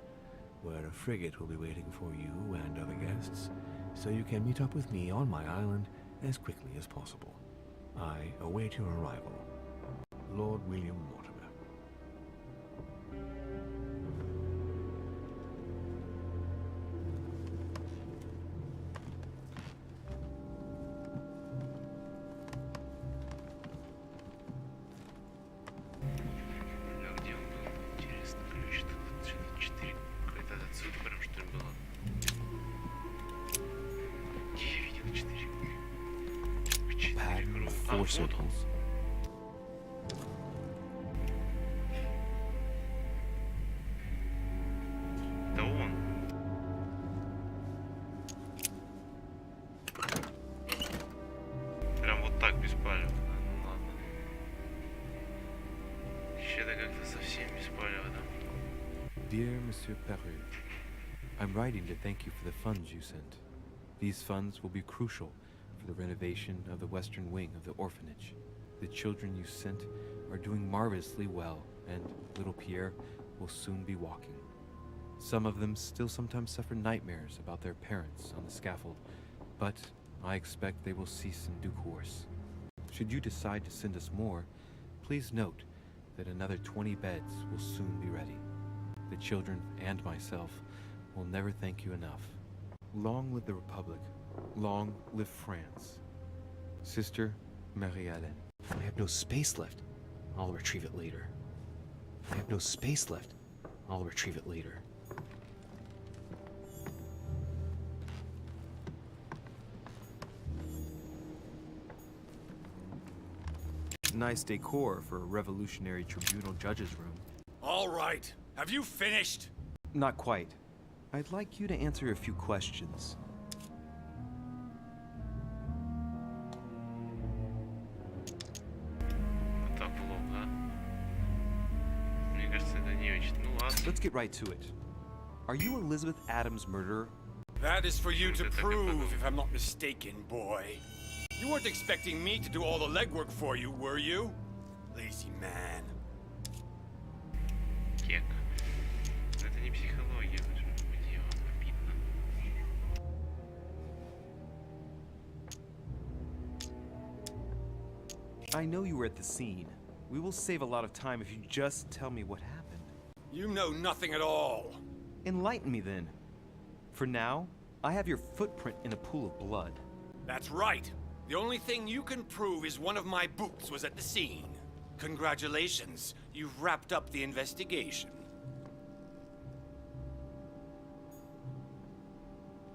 where a frigate will be waiting for you and other guests, so you can meet up with me on my island as quickly as possible. I await your arrival. Lord William Mortimer. Где он был? Интересно, ключ тут что-то 4. Какая-то отсюда прям что ли было? Где я видел 4? 4 круга. А, вот он. Monsieur Peru, I'm writing to thank you for the funds you sent. These funds will be crucial for the renovation of the western wing of the orphanage. The children you sent are doing marvelously well, and little Pierre will soon be walking. Some of them still sometimes suffer nightmares about their parents on the scaffold, but I expect they will cease in due course. Should you decide to send us more, please note that another 20 beds will soon be ready. The children and myself will never thank you enough. Long live the Republic. Long live France. Sister Marie-Hélène. I have no space left. I'll retrieve it later. I have no space left. I'll retrieve it later. Nice decor for a revolutionary tribunal judge's room. All right. Have you finished? Not quite. I'd like you to answer a few questions. Так плохо. Мне кажется, это не очень. Ну ладно. Let's get right to it. Are you Elizabeth Adams' murderer? That is for you to prove, if I'm not mistaken, boy. You weren't expecting me to do all the legwork for you, were you? Lazy man. Кек. Это не психология, дело обидно. I know you were at the scene. We will save a lot of time if you just tell me what happened. You know nothing at all. Enlighten me then. For now, I have your footprint in a pool of blood. That's right. The only thing you can prove is one of my boots was at the scene. Congratulations, you've wrapped up the investigation.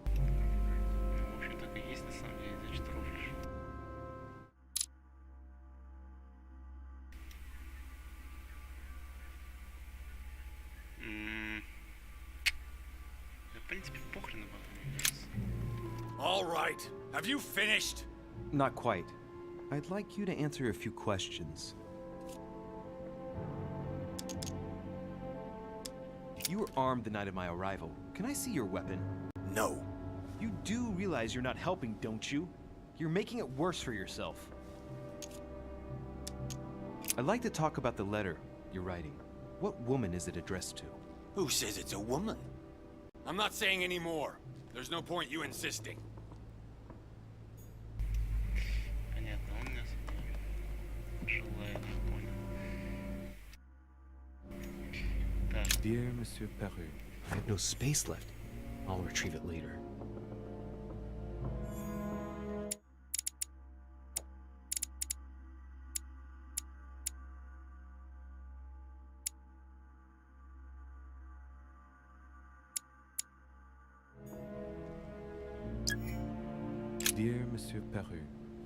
В общем, так и есть на самом деле, значит, рофлишь. В принципе, похрен об этом, мне кажется. All right. Have you finished? Not quite. I'd like you to answer a few questions. You were armed the night of my arrival. Can I see your weapon? No. You do realize you're not helping, don't you? You're making it worse for yourself. I'd like to talk about the letter you're writing. What woman is it addressed to? Who says it's a woman? I'm not saying any more. There's no point you insisting. Понятно, он меня желает, я понял. Так. Dear Monsieur Peru, I have no space left. I'll retrieve it later. Dear Monsieur Peru,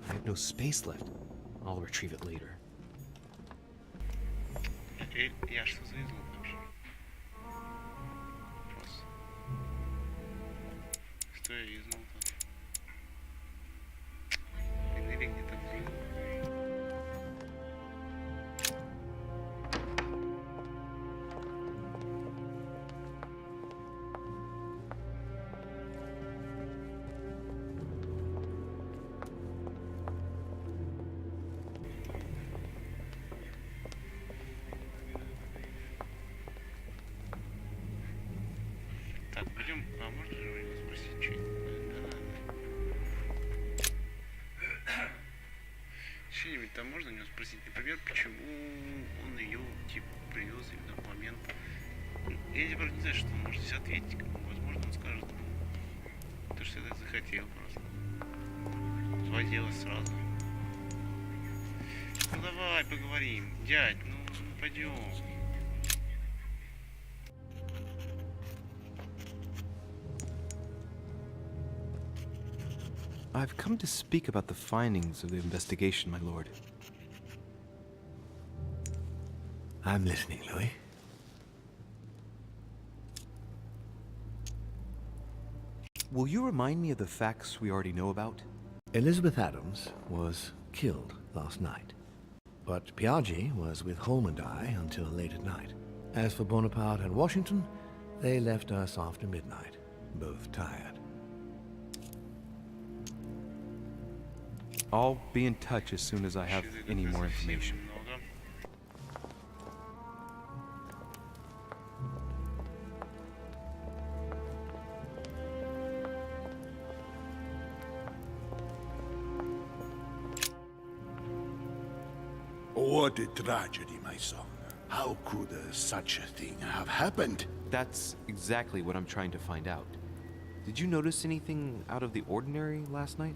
I have no space left. I'll retrieve it later. Я что за излом вообще? Вопрос. Что я изнул-то? Или где-то вроде. Так, берем, а можно же его спросить что-нибудь? Да. Что-нибудь там можно у него спросить, например, почему он ее, типа, привез именно в момент. Я не знаю, что он может здесь ответить, возможно, он скажет, ну, то, что я так захотел просто. Звонила сразу. Ну давай поговорим, дядь, ну пойдем. I've come to speak about the findings of the investigation, my lord. I'm listening, Louis. Will you remind me of the facts we already know about? Elizabeth Adams was killed last night, but Piaggi was with Holm and I until late at night. As for Bonaparte and Washington, They left us after midnight, both tired. I'll be in touch as soon as I have any more information. What a tragedy, my son. How could such a thing have happened? That's exactly what I'm trying to find out. Did you notice anything out of the ordinary last night?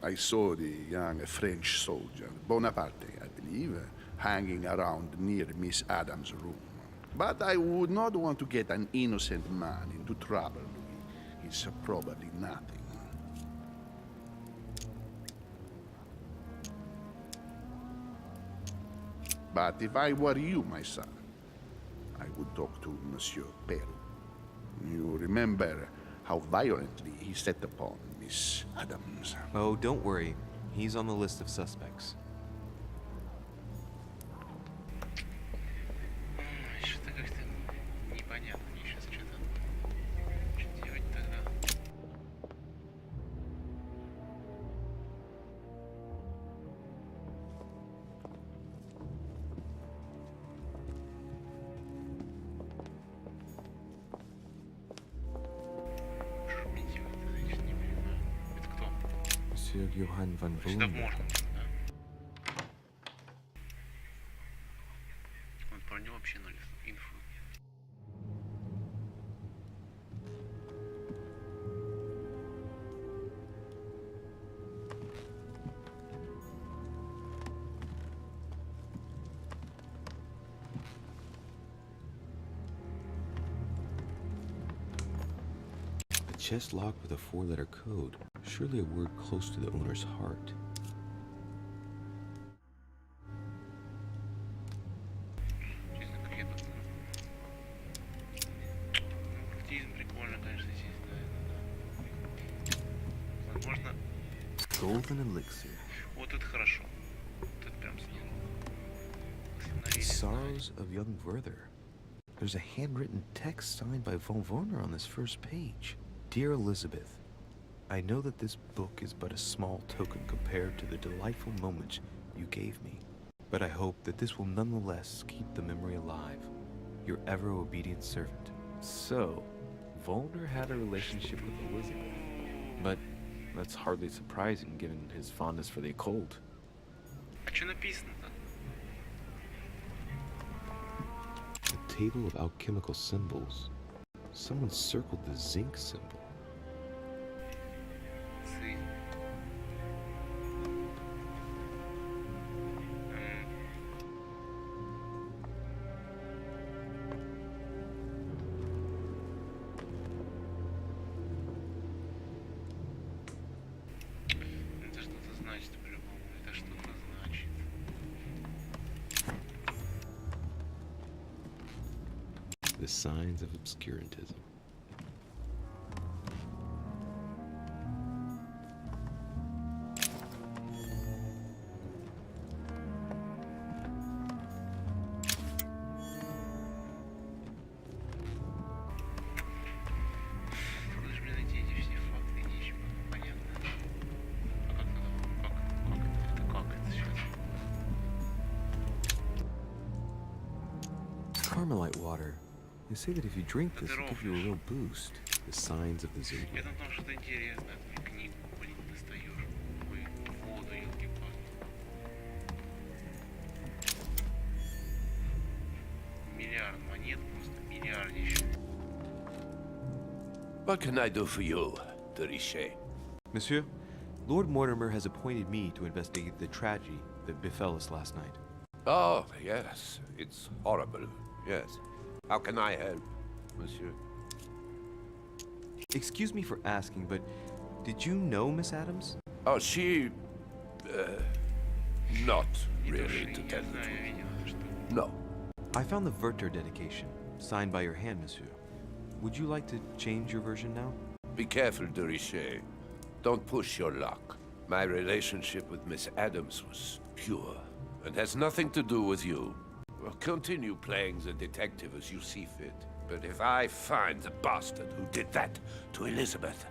I saw the young French soldier, Bonaparte, I believe, hanging around near Miss Adams' room. But I would not want to get an innocent man into trouble, Louis. It's probably nothing. But if I were you, my son, I would talk to Monsieur Peru. You remember how violently he set upon Miss Adams. Oh, don't worry. He's on the list of suspects. Что-то как-то непонятно мне сейчас что-то. Что делать тогда? Что мне делать тогда, я не понимаю. Это кто? Monsieur Johann von Сюда Wulm. можно, да? Он про него вообще ноль инфы. A chest locked with a 4-letter code. Surely a word close to the owner's heart. Честно, как я тут... Картизм прикольно, конечно, здесь, да. Возможно... Golden elixir. Вот это хорошо. Вот это прям Sorrows of young Werther. There's a handwritten text signed by von Werner on this first page. Dear Elizabeth, I know that this book is but a small token compared to the delightful moments you gave me, but I hope that this will nonetheless keep the memory alive. Your ever obedient servant. So, Volner had a relationship with Elizabeth. But that's hardly surprising given his fondness for the occult. А что написано-то? A table of alchemical symbols. Someone circled the zinc symbol. Сы. Это что-то значит по-любому. Это что-то значит. The signs of obscurantism. Трудно же мне найти эти все факты, ничего понятно. А как это сейчас? Carmelite water. They say that if you drink this, it'll give you a real boost. The signs of the Я zodiac. там что-то интересное, ты мне книгу, блин, достаешь. Ой, воду, елки-палки. Миллиард монет, просто миллиардище. What can I do for you, de Richet? Monsieur, Lord Mortimer has appointed me to investigate the tragedy that befell us last night. Oh, yes. It's horrible. Yes. How can I help, monsieur? Excuse me for asking, but did you know Miss Adams? Oh, she... not really, to tell the truth. No. I found the Werther dedication, signed by your hand, Monsieur. Would you like to change your version now? Be careful, de Richet. Don't push your luck. My relationship with Miss Adams was pure, and has nothing to do with you. Well, continue playing the detective as you see fit. But if I find the bastard who did that to Elizabeth,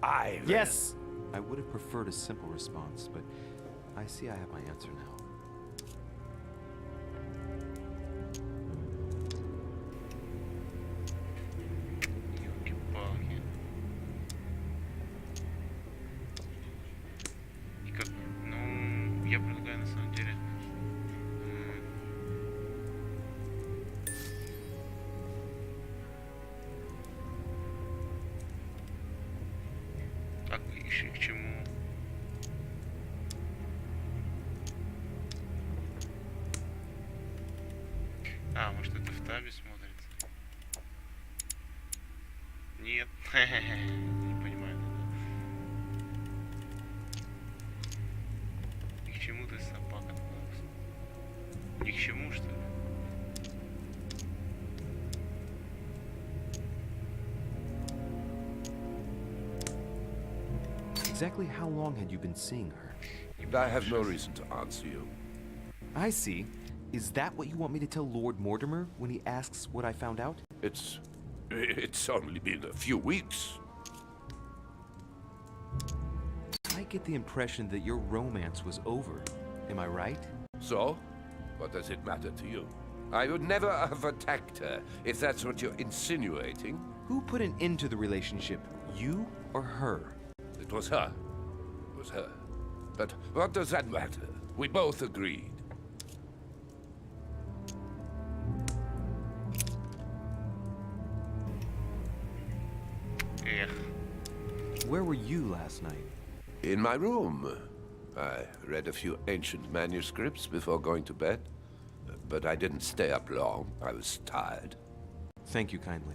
I will... Yes! I would have preferred a simple response, but I see I have my answer now. Ёлки-палки. И как... Ну, я предлагаю на самом деле... Так, еще к чему? А, может это в табе смотрится? Нет. Не понимаю. Ни к чему ты собака? Ни к чему, что ли? Exactly how long had you been seeing her? I have no reason to answer you. I see. Is that what you want me to tell Lord Mortimer when he asks what I found out? It's only been a few weeks. I get the impression that your romance was over. Am I right? So? What does it matter to you? I would never have attacked her, if that's what you're insinuating. Who put an end to the relationship? You or her? It was her. It was her. But what does that matter? We both agreed. Where were you last night? In my room. I read a few ancient manuscripts before going to bed. But I didn't stay up long. I was tired. Thank you kindly.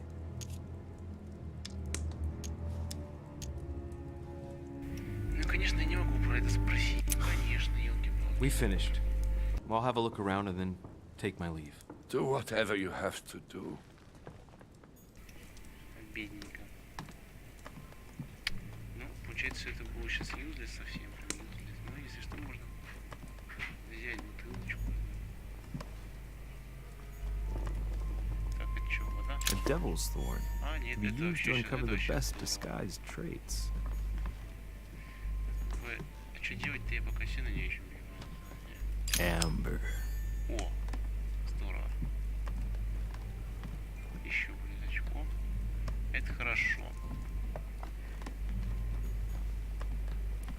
Ну, конечно, я не могу про это спросить. Конечно, ёлки-палки. We finished. I'll have a look around and then take my leave. Do whatever you have to do. Бедненько. Ну, получается, это было сейчас юзлес совсем. Прям юзлес. Ну, если что, можно взять бутылочку. Так, это что, вода? A devil's thorn А, нет, can be это used to вообще uncover the вообще best здорово. disguised traits. А что делать-то, я пока сильно не очень понимаю. Amber. О, здорово. Еще близочку. Это хорошо.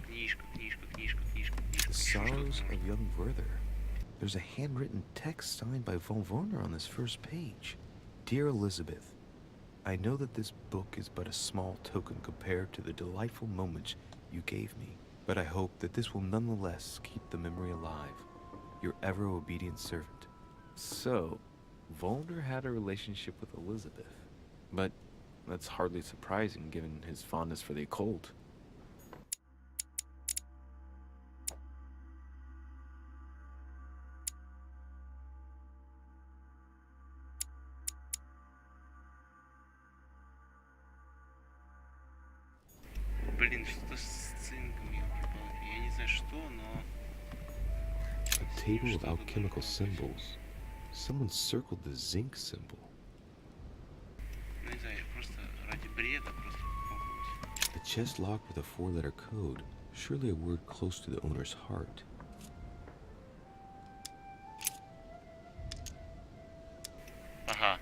Книжка, книжка, книжка, книжка, книжка. The Еще Sorrows что-то. of Young Werther. There's a handwritten text signed by von Werner on this first page. Dear Elizabeth, I know that this book is but a small token compared to the delightful moments you gave me, but I hope that this will nonetheless keep the memory alive. Your ever obedient servant. So, Volner had a relationship with Elizabeth. But that's hardly surprising given his fondness for the occult. Блин, что-то с цинком, ёлки-палки. Я не знаю что, но... A table of alchemical symbols. Someone circled the zinc symbol. Ну, не знаю, просто ради бреда просто попробовать. A chest locked with a four-letter code. Surely a word close to the owner's heart. Ага.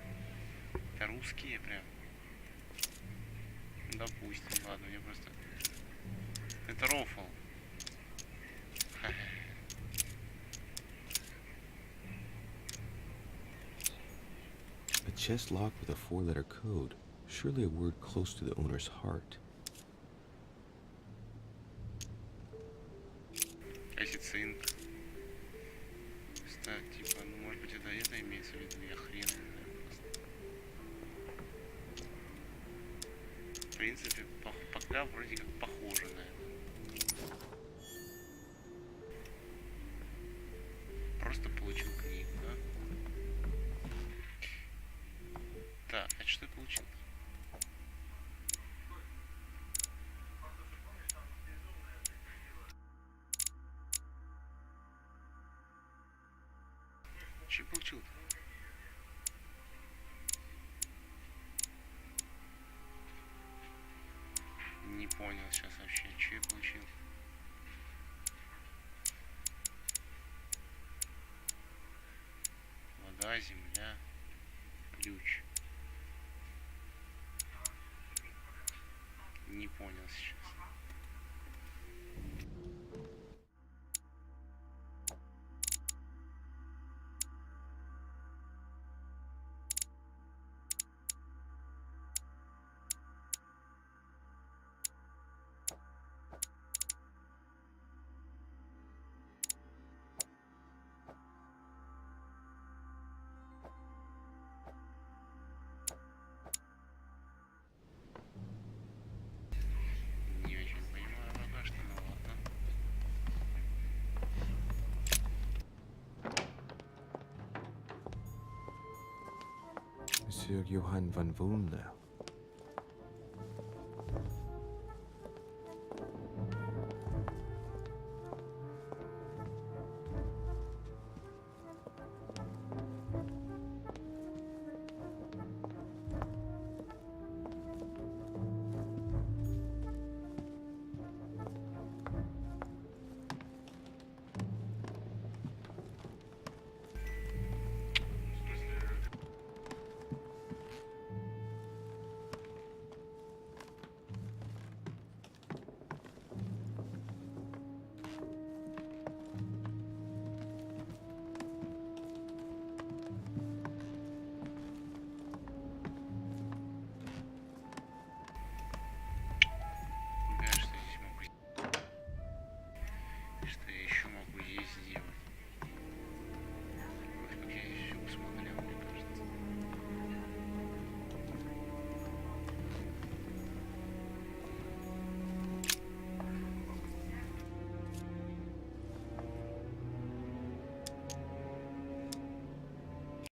Это русские прям. Допустим, ладно, мне просто... Это рофл. A chest locked with a four-letter code. Surely a word close to the owner's heart. А если цинк? Кстати, типа, ну может быть это имеется в виду, я хрен знаю просто. В принципе, пока вроде как похоже на это. Просто получил книгу, да? Так, а что я получил? Что я получил-то? понял сейчас вообще, что я получил. Вода, земля, ключ. Не понял сейчас. Не очень понимаю пока что, ну ладно. Monsieur Johann van Vulne. Что я еще могу здесь сделать? Вроде как я здесь все посмотрел, мне кажется.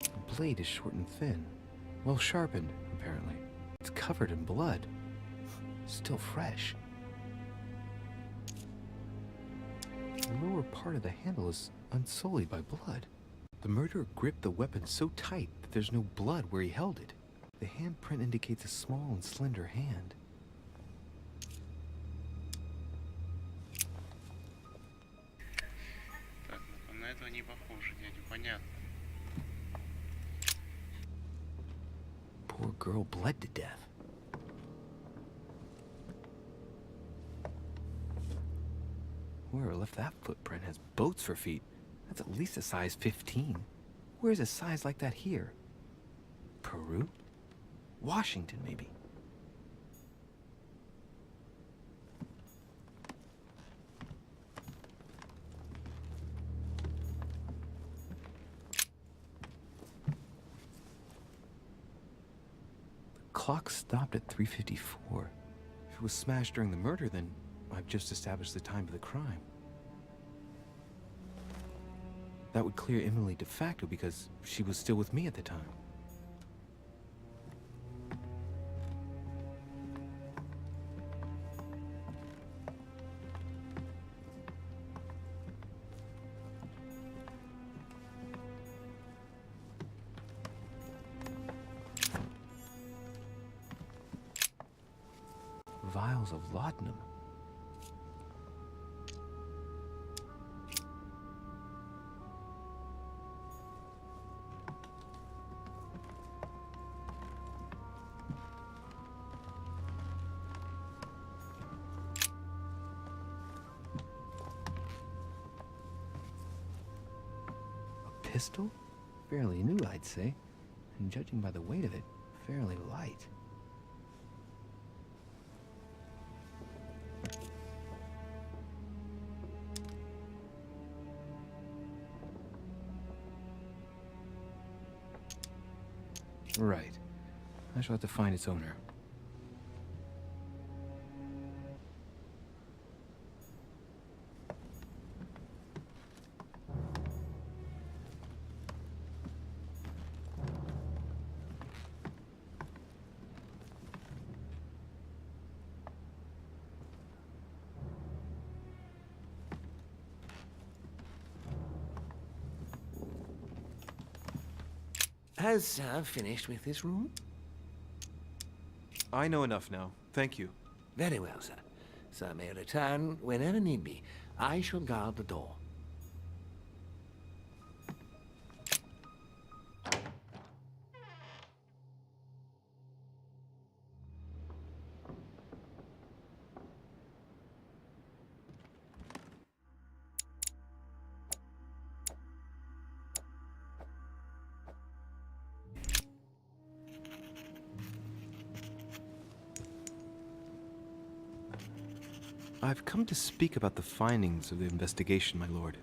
The blade is short and thin. Well sharpened, apparently. It's covered in blood. Still fresh. The lower part of the handle is unsullied by blood. The murderer gripped the weapon so tight that there's no blood where he held it. The handprint indicates a small and slender hand. Так, ну на этого не похоже, дядя, понятно. Poor girl bled to death. Whoever left that footprint has boats for feet. That's at least a size 15. Where's a size like that here? Peru? Washington, maybe. The clock stopped at 3:54. If it was smashed during the murder, then I've just established the time of the crime. That would clear Emily de facto because she was still with me at the time. Vials of laudanum. A pistol? Fairly new, I'd say. And judging by the weight of it, fairly light. Right. I shall have to find its owner. Has Sir finished with this room? I know enough now. Thank you. Very well, sir. Sir may return whenever need be. I shall guard the door. I've come to speak about the findings of the investigation, my lord.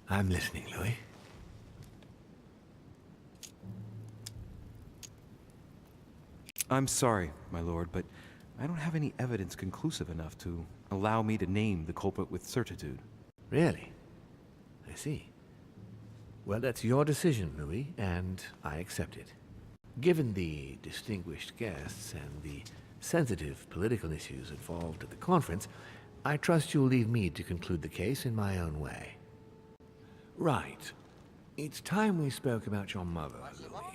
I'm listening, Louis. I'm sorry, my lord, but I don't have any evidence conclusive enough to allow me to name the culprit with certitude. Really? I see. Well, that's your decision, Louis, and I accept it. Given the distinguished guests and the sensitive political issues involved at the conference, I trust you'll leave me to conclude the case in my own way. Right. It's time we spoke about your mother, Louis.